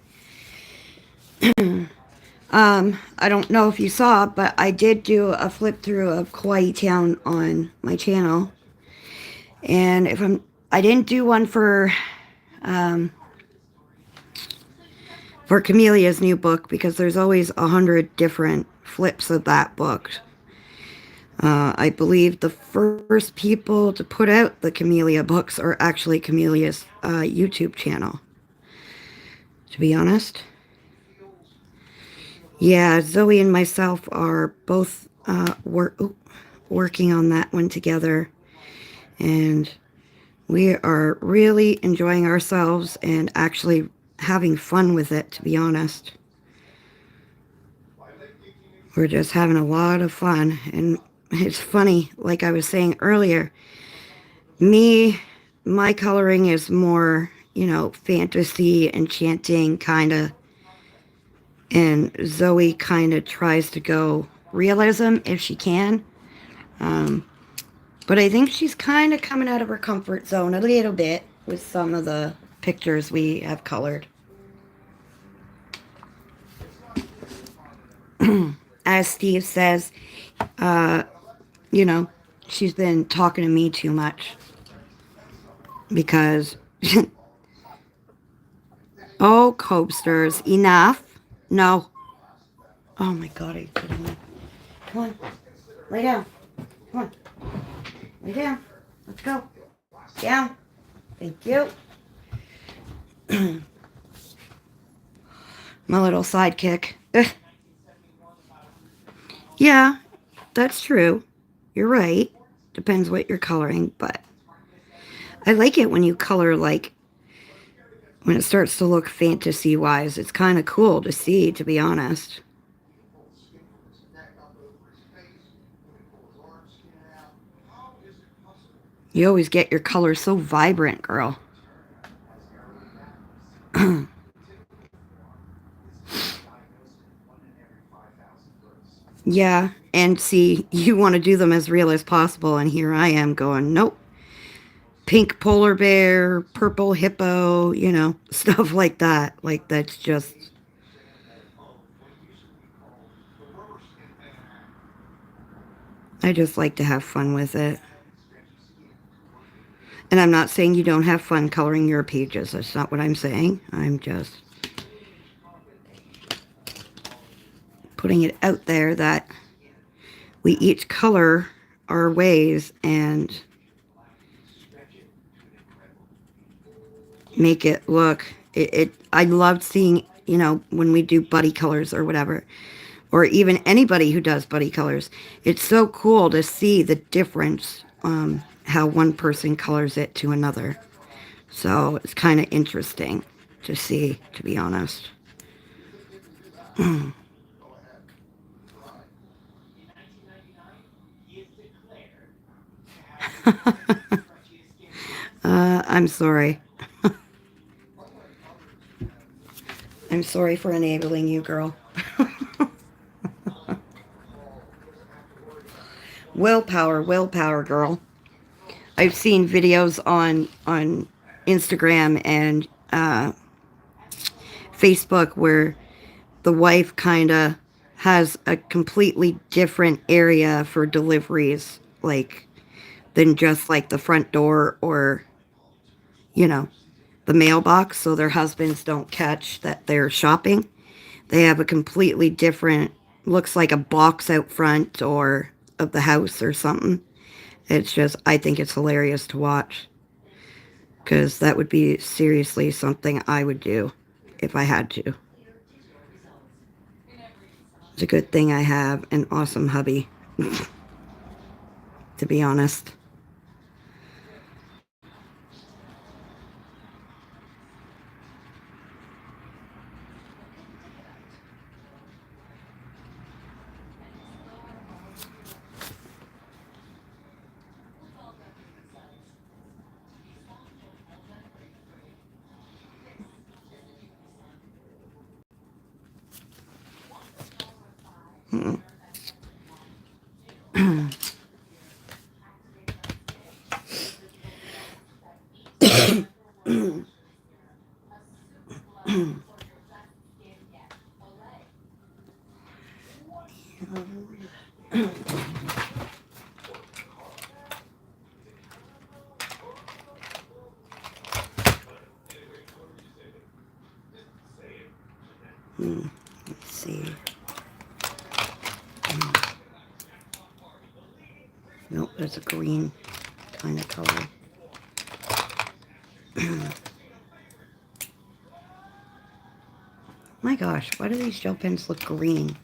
I don't know if you saw, but I did do a flip through of Kawaii Town on my channel. And I didn't do one um, for Camelia's new book because there's always 100 different flips of that book. I believe the first people to put out the Camellia books are actually Camelia's YouTube channel, to be honest. Yeah, Zoe and myself are both working on that one together, and we are really enjoying ourselves and actually having fun with it, to be honest. We're just having a lot of fun, and it's funny, like I was saying earlier, my coloring is more, fantasy, enchanting kind of, and Zoe kind of tries to go realism if she can. But I think she's kind of coming out of her comfort zone a little bit with some of the pictures we have colored. As Steve says, she's been talking to me too much because, oh, Copsters, enough. No. Oh my God, are you kidding me? Come on, lay down. Come on, lay down. Let's go. Down. Thank you. My little sidekick. Yeah, that's true. You're right. Depends what you're coloring, but I like it when you color like when it starts to look fantasy wise. It's kind of cool to see, to be honest. You always get your colors so vibrant, girl. Yeah, and see, you want to do them as real as possible, and here I am going, nope. Pink polar bear, purple hippo, stuff like that. Like, that's just... I just like to have fun with it. And I'm not saying you don't have fun coloring your pages. That's not what I'm saying. I'm just putting it out there that we each color our ways and make it look... I loved seeing, when we do buddy colors or whatever, or even anybody who does buddy colors. It's so cool to see the difference, how one person colors it to another. So it's kind of interesting to see, to be honest. I'm sorry. I'm sorry for enabling you, girl. Willpower, girl. I've seen videos on Instagram and Facebook where the wife kind of has a completely different area for deliveries, like, than just like the front door or, the mailbox, so their husbands don't catch that they're shopping. They have a completely different, looks like a box out front or of the house or something. It's just, I think it's hilarious to watch. Because that would be seriously something I would do if I had to. It's a good thing I have an awesome hubby, to be honest. Let's see. Nope, that's a green kind of color. My gosh, why do these gel pens look green?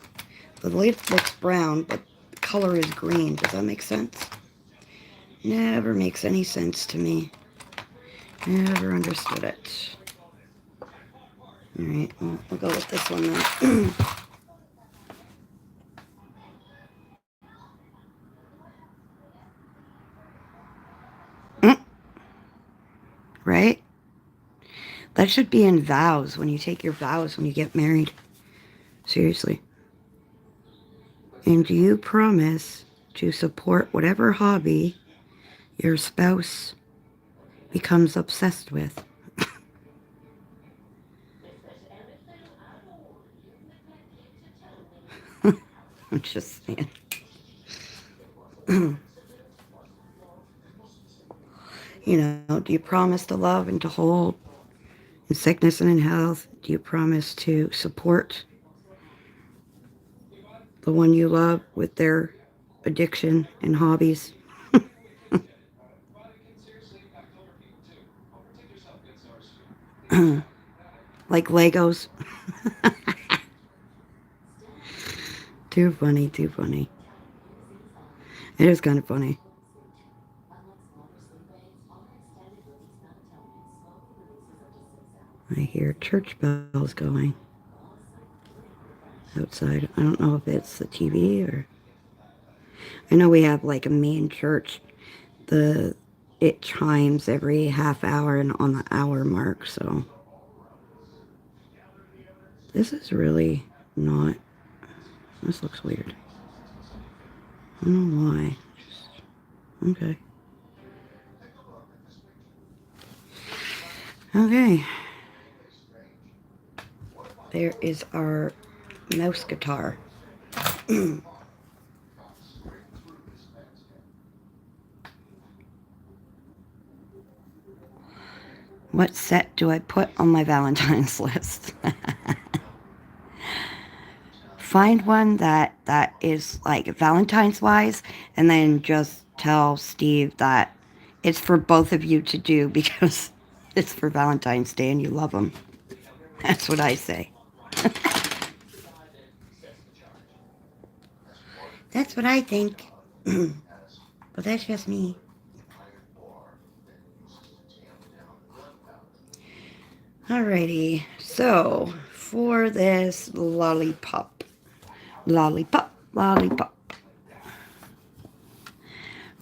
The lid looks brown, but the color is green. Does that make sense? Never makes any sense to me. Never understood it. Alright, well, we'll go with this one then. Right? That should be in vows, when you take your vows when you get married. Seriously. And do you promise to support whatever hobby your spouse becomes obsessed with? I'm just saying. You know, do you promise to love and to hold in sickness and in health? Do you promise to support the one you love with their addiction and hobbies? Like Legos. Too funny, too funny. It is kind of funny. I hear church bells going outside. I don't know if it's the TV or... I know we have like a main church. It chimes every half hour and on the hour mark, so... This is really not... This looks weird. I don't know why. Okay. Okay. There is our mouse guitar. What set do I put on my Valentine's list? Find one that is like Valentine's wise, and then just tell Steve that it's for both of you to do because it's for Valentine's Day and you love him. That's what I say. That's what I think. But that's just me. Alrighty, so for this lollipop,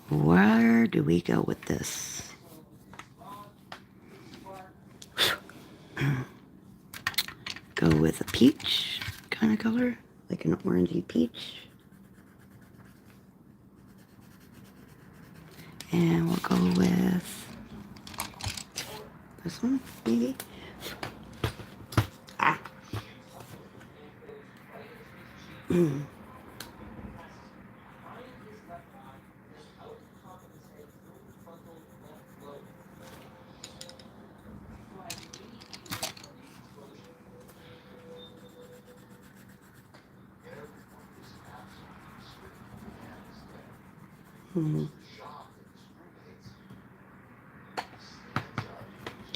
where do we go with this? Go with a peach kind of color, like an orangey peach. And we'll go with this one, maybe. Ah.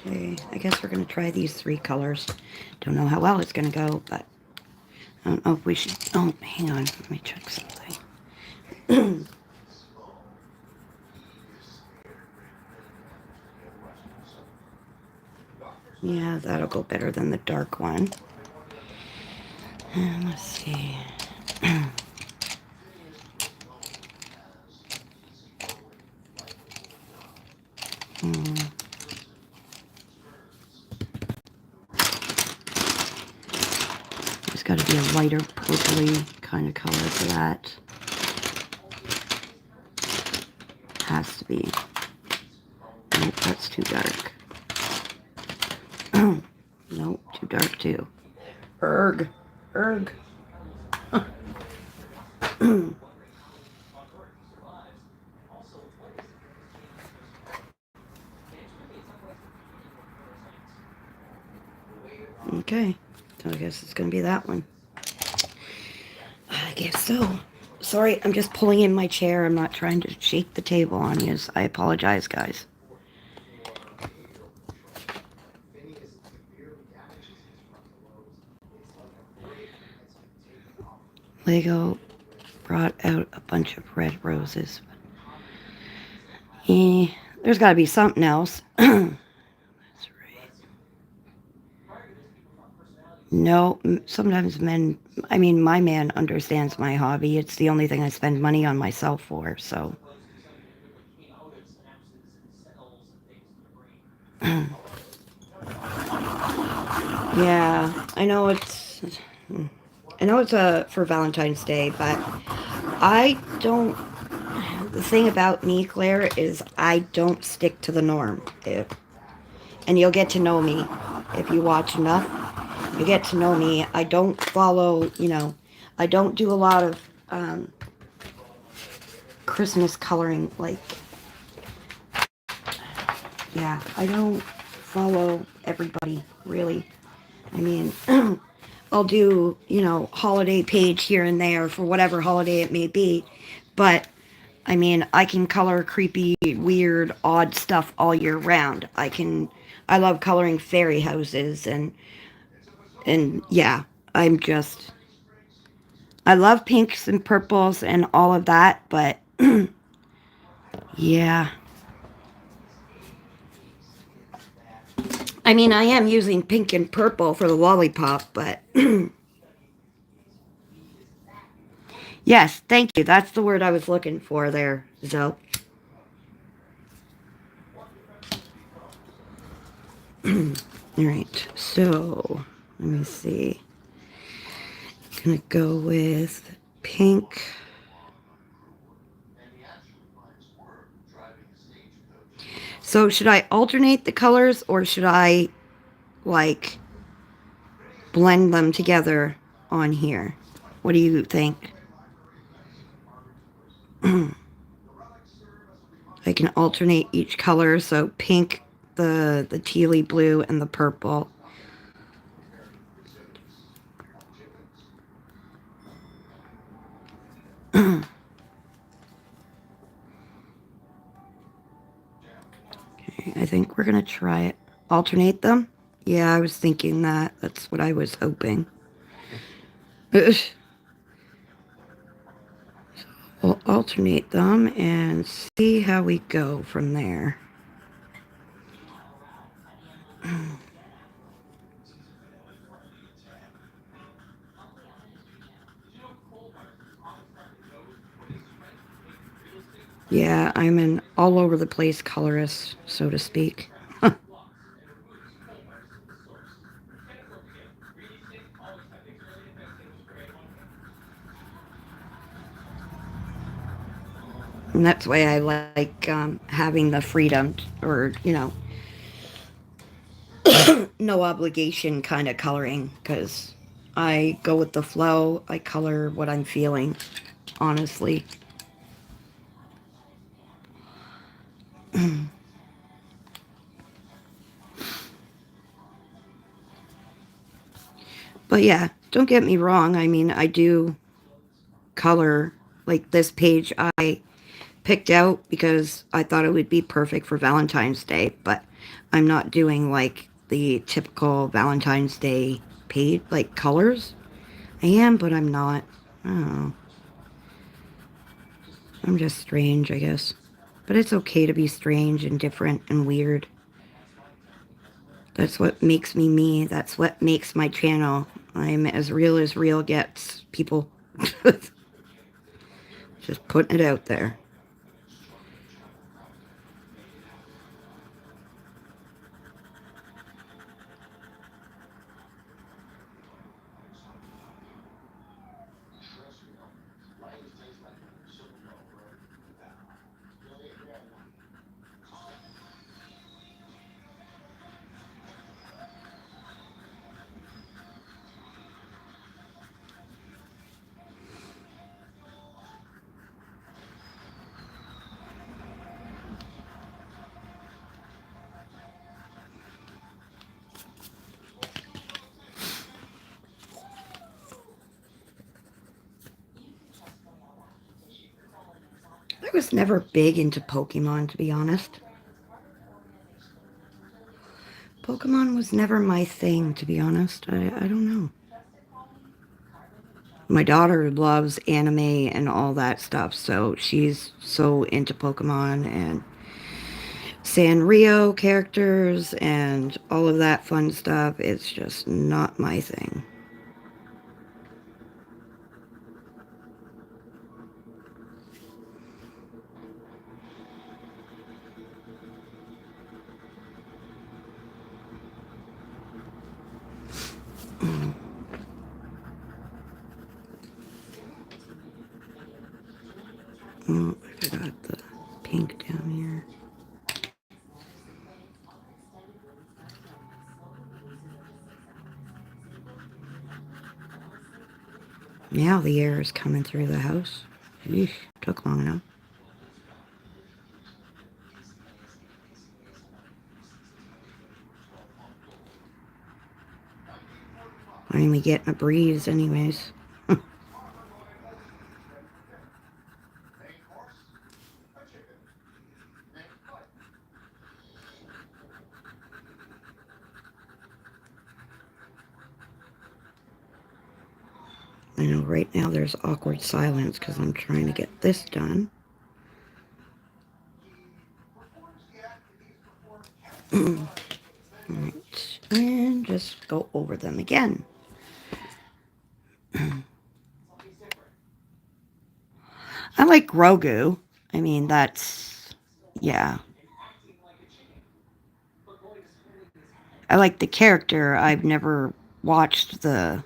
Okay, I guess we're going to try these 3 colors. Don't know how well it's going to go, but I don't know if we should... Oh, hang on. Let me check something. Yeah, that'll go better than the dark one. And let's see. There's got to be a lighter purpley kind of color for that. Has to be. Nope, that's too dark. Nope, too dark too. Erg. Okay. So I guess it's going to be that one. I guess so. Sorry, I'm just pulling in my chair. I'm not trying to shake the table on you. I apologize, guys. Lego brought out a bunch of red roses. There's got to be something else. That's right. No, sometimes my man understands my hobby. It's the only thing I spend money on myself for, so. Yeah, I know it's for Valentine's Day, but I don't. The thing about me, Claire, is I don't stick to the norm. And you'll get to know me if you watch enough. You get to know me. I don't follow. I don't do a lot of Christmas coloring. Like, yeah, I don't follow everybody really. I mean, I'll do, holiday page here and there for whatever holiday it may be. But, I mean, I can color creepy, weird, odd stuff all year round. I love coloring fairy houses and yeah, I love pinks and purples and all of that, but yeah. I mean, I am using pink and purple for the lollipop, but yes, thank you. That's the word I was looking for there, Zoe. All right, so let me see. Gonna go with pink. So should I alternate the colors or should I like blend them together on here? What do you think? I can alternate each color, so pink, the tealy blue, and the purple. Okay, I think we're gonna try it. Alternate them? Yeah, I was thinking that. That's what I was hoping. We'll alternate them and see how we go from there. Yeah, I'm an all over the place colorist, so to speak. And that's why I like having the freedom or, no obligation kind of coloring because I go with the flow. I color what I'm feeling, honestly. But yeah, don't get me wrong. I mean, I do color like this page I picked out because I thought it would be perfect for Valentine's Day, but I'm not doing like the typical Valentine's Day page like colors. I am, but I'm not. I don't know. I'm just strange, I guess. But it's okay to be strange and different and weird. That's what makes me me. That's what makes my channel. I'm as real gets, people. Just putting it out there. I was never big into Pokemon, to be honest. Pokemon was never my thing, to be honest. I don't know. My daughter loves anime and all that stuff, so she's so into Pokemon and Sanrio characters and all of that fun stuff. It's just not my thing. Oh, I forgot the pink down here. Now the air is coming through the house. Eesh, took long enough. Finally getting a breeze anyways. I know right now there's awkward silence because I'm trying to get this done. Right, and just go over them again. I like Grogu. I mean, that's, yeah. I like the character. I've never watched the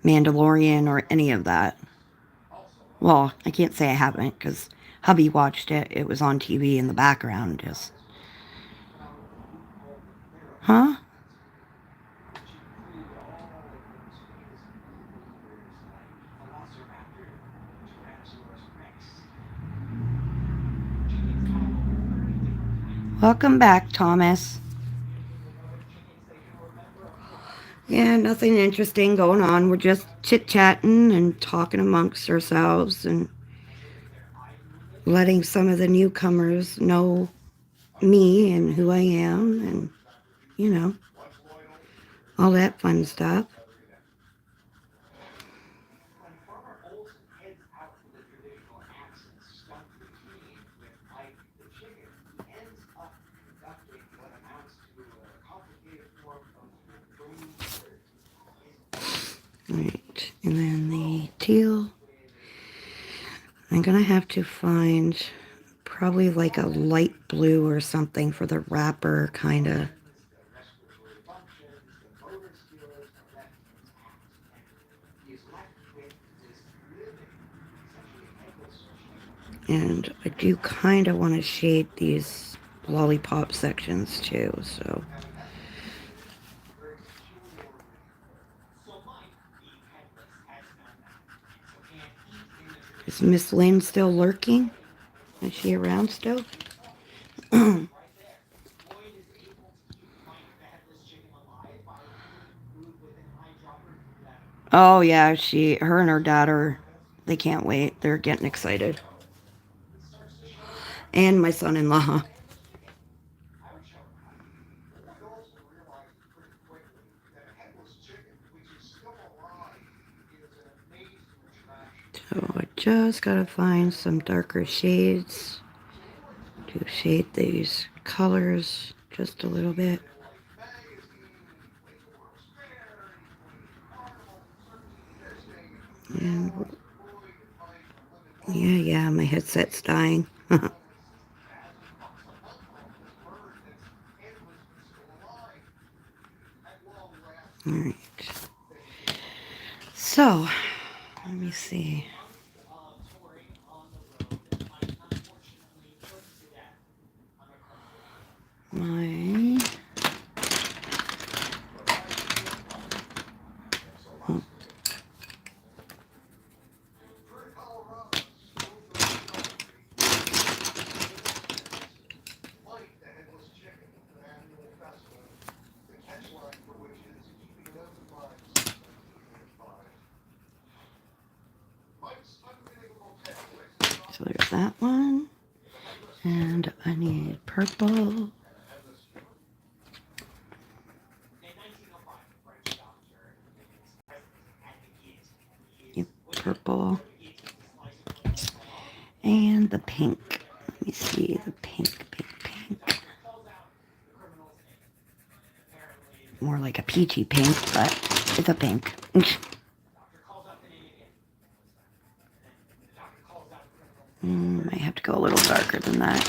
Mandalorian or any of that. Well, I can't say I haven't because hubby watched it. It was on TV in the background. Just, huh? Welcome back, Thomas. Yeah, nothing interesting going on. We're just chit-chatting and talking amongst ourselves and letting some of the newcomers know me and who I am and, you know, all that fun stuff. Right, and then the teal. I'm gonna have to find probably like a light blue or something for the wrapper, kind of. And I do kind of want to shade these lollipop sections too, so. Is Miss Lynn still lurking? Is she around still? Oh yeah, her and her daughter, they can't wait. They're getting excited. And my son-in-law. So I just gotta find some darker shades to shade these colors just a little bit. And yeah, my headset's dying. Alright. So, let me see. My... Oh. So there's that one. And I need purple. Yep, purple. And the pink. Let me see the pink. More like a peachy pink, but it's a pink. I have to go a little darker than that.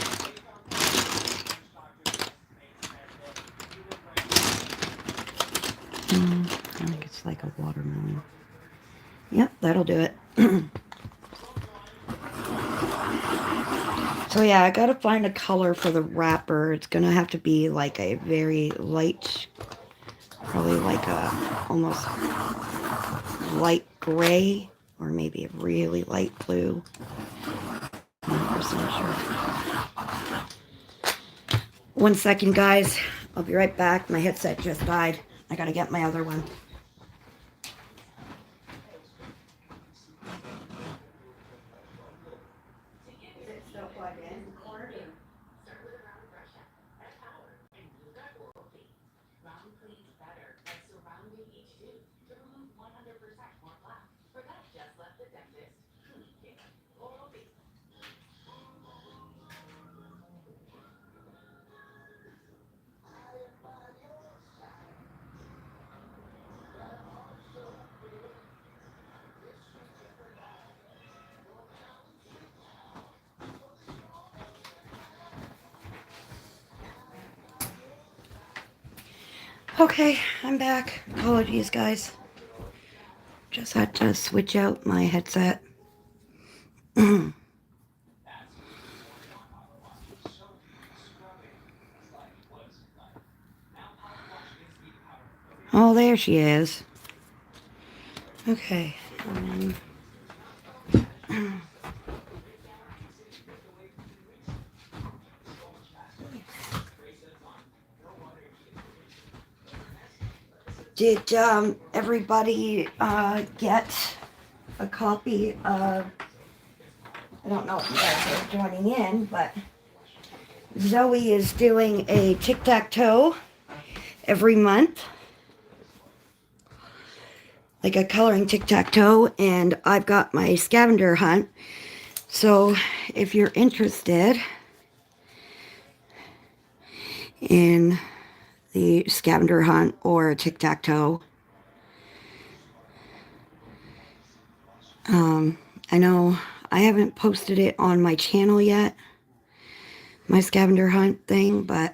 I think it's like a watermelon. Yep, that'll do it. So yeah, I gotta find a color for the wrapper. It's gonna have to be like a very light, probably like a almost light gray, or maybe a really light blue. I'm not sure. 1 second, guys. I'll be right back. My headset just died. I gotta get my other one. Okay, I'm back. Apologies, guys. Just had to switch out my headset. Oh, there she is. Okay. Did everybody get a copy of, I don't know if you guys are joining in, but Zoe is doing a tic-tac-toe every month. Like a coloring tic-tac-toe, and I've got my scavenger hunt. So if you're interested in the scavenger hunt or tic-tac-toe, I know I haven't posted it on my channel yet, my scavenger hunt thing, but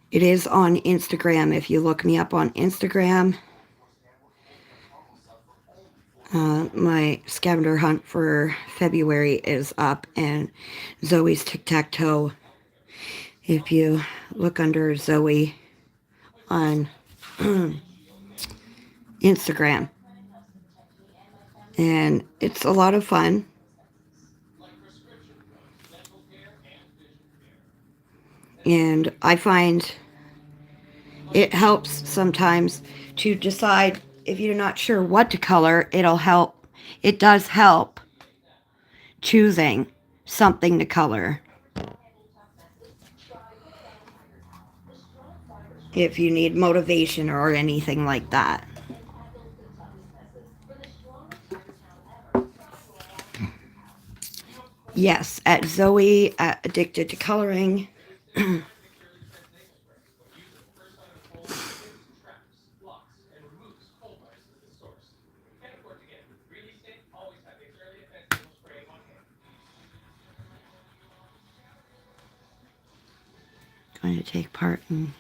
it is on Instagram. If you look me up on Instagram, my scavenger hunt for February is up, and Zoe's tic-tac-toe, if you look under Zoe on Instagram. And it's a lot of fun. And I find it helps sometimes to decide if you're not sure what to color. It'll help. It does help choosing something to color. If you need motivation or anything like that. Yes, at Zoe at Addicted to Coloring. Going to take part in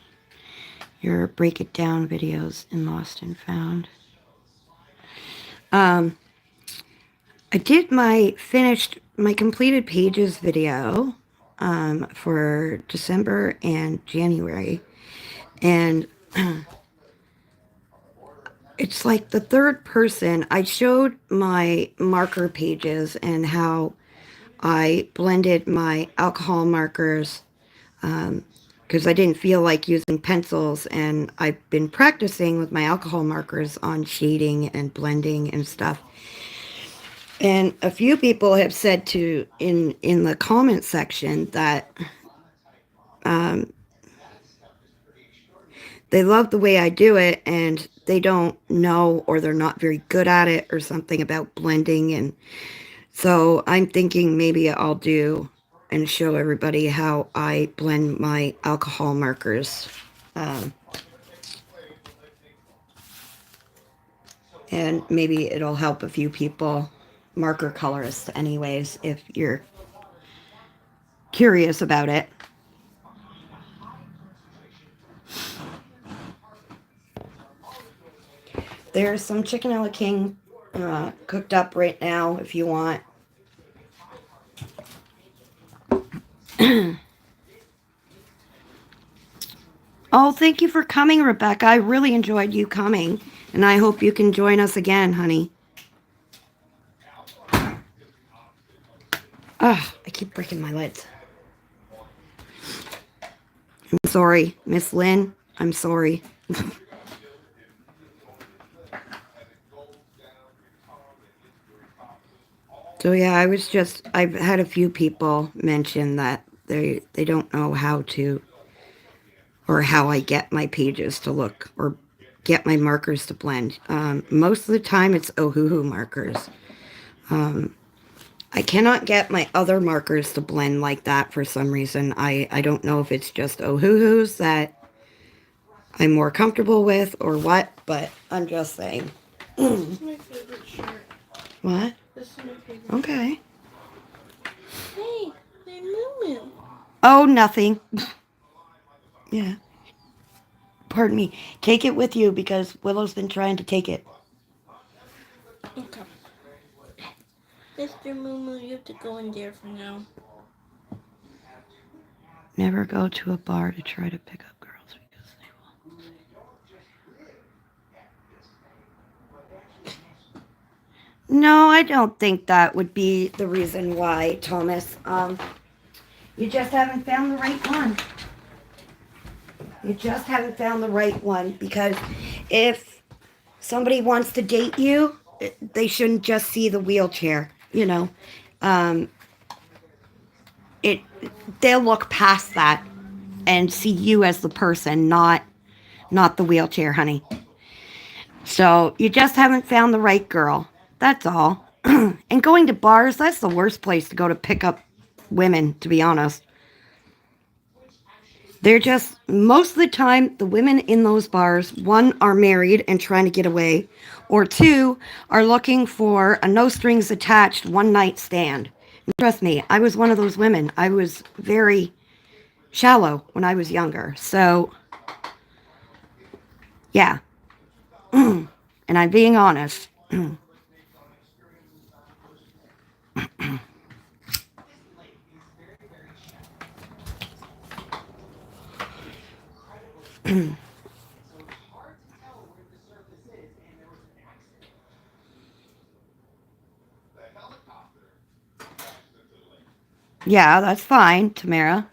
your Break It Down videos in Lost and Found. I did my completed pages video for December and January, and it's like the third person. I showed my marker pages and how I blended my alcohol markers because I didn't feel like using pencils, and I've been practicing with my alcohol markers on shading and blending and stuff. And a few people have said to in the comment section that they love the way I do it, and they don't know, or they're not very good at it, or something about blending. And so I'm thinking maybe I'll do and show everybody how I blend my alcohol markers. And maybe it'll help a few people, marker colorists anyways, if you're curious about it. There's some Chickenella King cooked up right now if you want. Oh, thank you for coming, Rebecca. I really enjoyed you coming, and I hope you can join us again, honey. Ah, I keep breaking my lids. I'm sorry, Miss Lynn. I'm sorry. So yeah, I've had a few people mention that they don't know how to, or how I get my pages to look, or get my markers to blend. Most of the time it's Ohuhu markers. I cannot get my other markers to blend like that for some reason. I don't know if it's just Ohuhus that I'm more comfortable with or what, but I'm just saying. This is my favorite shirt. What? This is my favorite. Okay. Hey, my moo. Oh, nothing. Yeah. Pardon me. Take it with you because Willow's been trying to take it. Okay. Mr. Moo, you have to go in there for now. Never go to a bar to try to pick up girls because they will. No, I don't think that would be the reason why, Thomas. You just haven't found the right one. You just haven't found the right one, because if somebody wants to date you, they shouldn't just see the wheelchair, you know. They'll look past that and see you as the person, not the wheelchair, honey. So you just haven't found the right girl. That's all. And going to bars, that's the worst place to go to pick up women, to be honest. They're just, most of the time, the women in those bars, one, are married and trying to get away, or two, are looking for a no strings attached one night stand. And trust me, I was one of those women. I was very shallow when I was younger. So, yeah. And I'm being honest. Yeah, that's fine, Tamara.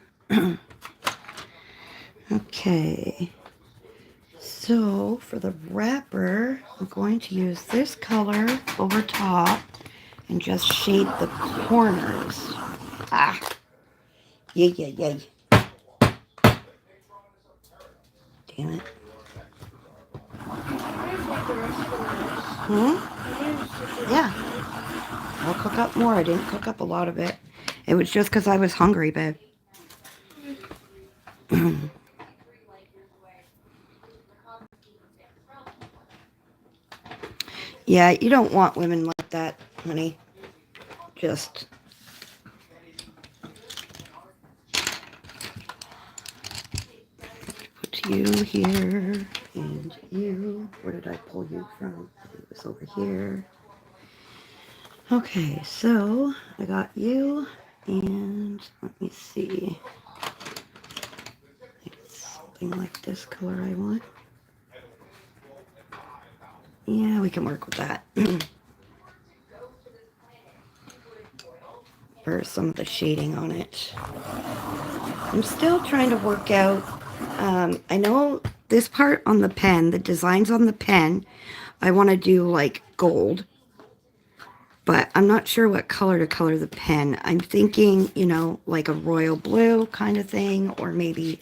Okay. So for the wrapper, I'm going to use this color over top and just shade the corners. Ah. Yay, yay, yay. Damn it. Yeah. I'll cook up more. I didn't cook up a lot of it. It was just because I was hungry, babe. Yeah, you don't want women like that, honey. Just... put you here, and you... Where did I pull you from? It was over here. Okay, so I got you, and let me see. It's something like this color I want. Yeah, we can work with that. For some of the shading on it. I'm still trying to work out. I know this part on the pen, the designs on the pen, I want to do like gold. but I'm not sure what color to color the pen. I'm thinking, you know, like a royal blue kind of thing, or maybe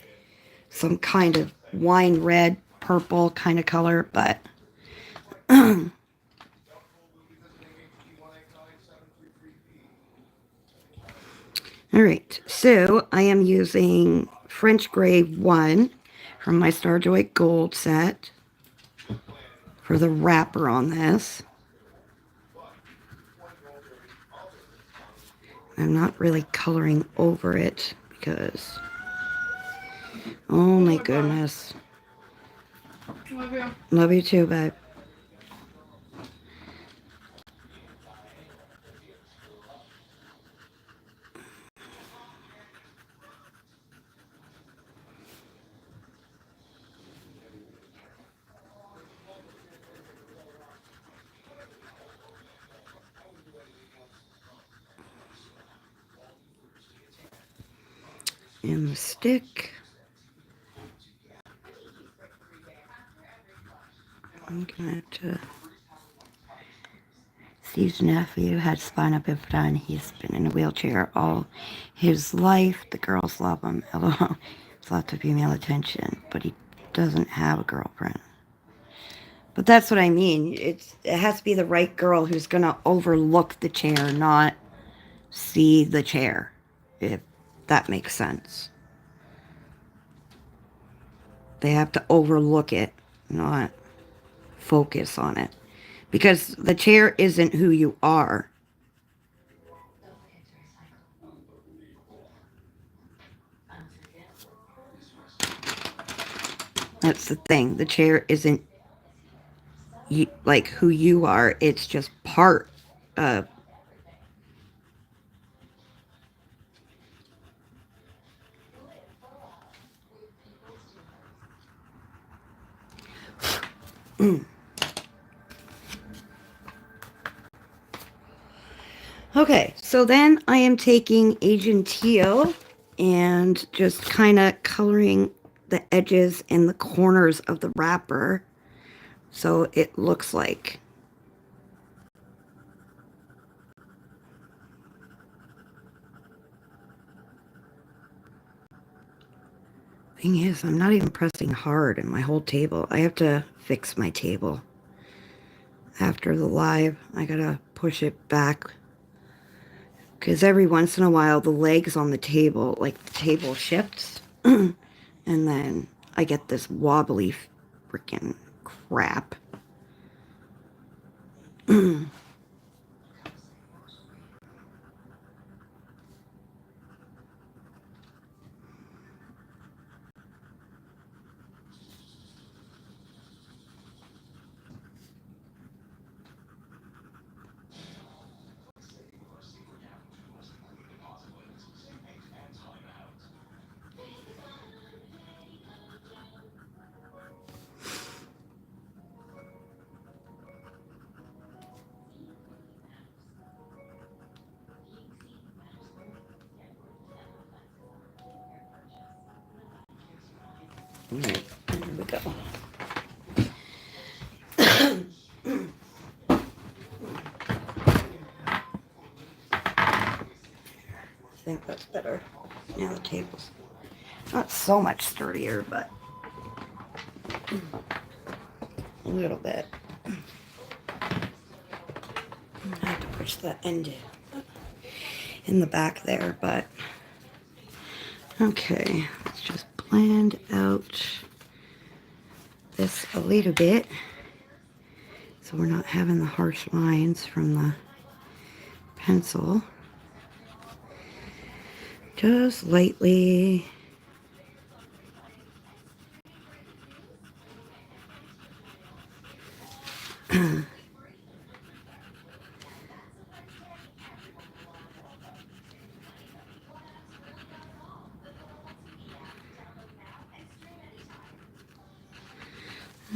some kind of wine red, purple kind of color, but all right, so I am using French Grave 1 from my Starjoy Gold set for the wrapper on this. I'm not really coloring over it because, oh my goodness. Love you. Love you too, babe. And the stick. I'm gonna have to. Steve's nephew had spina bifida and he's been in a wheelchair all his life. The girls love him. Although it's lots of female attention, but he doesn't have a girlfriend. But that's what I mean. It has to be the right girl who's gonna overlook the chair, not see the chair, if that makes sense. They have to overlook it, not focus on it. Because the chair isn't who you are. That's the thing. The chair isn't like who you are. It's just part of. Okay, so then I am taking Agent Teal and just kind of coloring the edges and the corners of the wrapper so it looks like. Thing is, I'm not even pressing hard in my whole table. I have to fix my table. After the live, I gotta push it back. Because every once in a while, the legs on the table, like the table shifts. And then I get this wobbly freaking crap. Alright, there we go. I think that's better. Now the table's not so much sturdier, but a little bit. I have to push the end in the back there, but okay, let's just blend out this a little bit so we're not having the harsh lines from the pencil. Just lightly.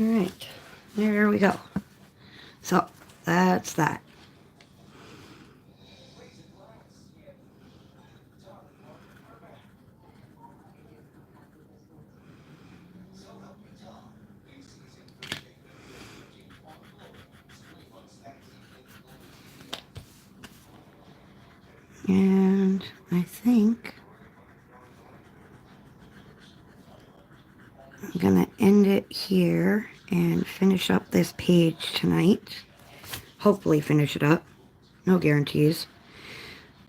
All right, there we go. So that's that. And I think I'm going to end it here and finish up this page tonight. Hopefully finish it up. No guarantees.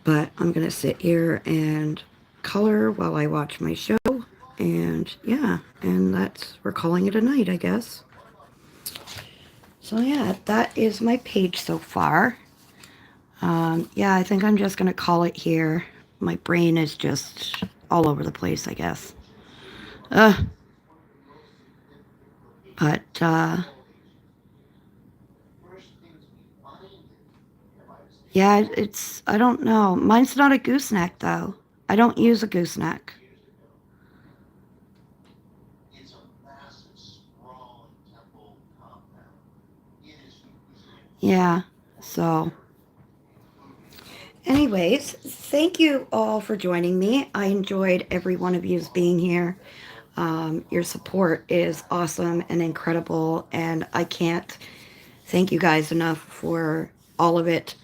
But I'm going to sit here and color while I watch my show. And yeah, and we're calling it a night, I guess. So yeah, that is my page so far. Yeah, I think I'm just going to call it here. My brain is just all over the place, I guess. But yeah, I don't know. Mine's not a gooseneck, though. I don't use a gooseneck. Yeah, so anyways, thank you all for joining me. I enjoyed every one of you being here. Your support is awesome and incredible, and I can't thank you guys enough for all of it.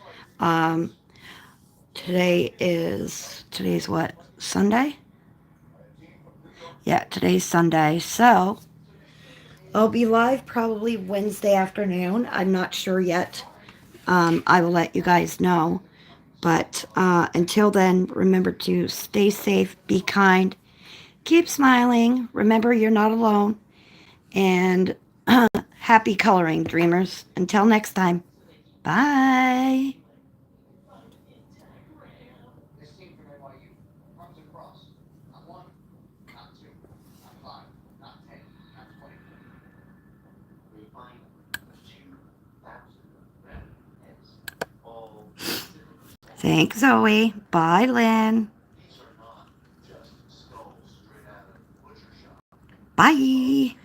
Today's what? Sunday? Yeah, today's Sunday. So I'll be live probably Wednesday afternoon. I'm not sure yet. I will let you guys know. But until then, remember to stay safe, be kind, keep smiling. Remember, you're not alone. And happy coloring, dreamers. Until next time. Bye. Thanks, Zoe. Bye, Lynn. Bye.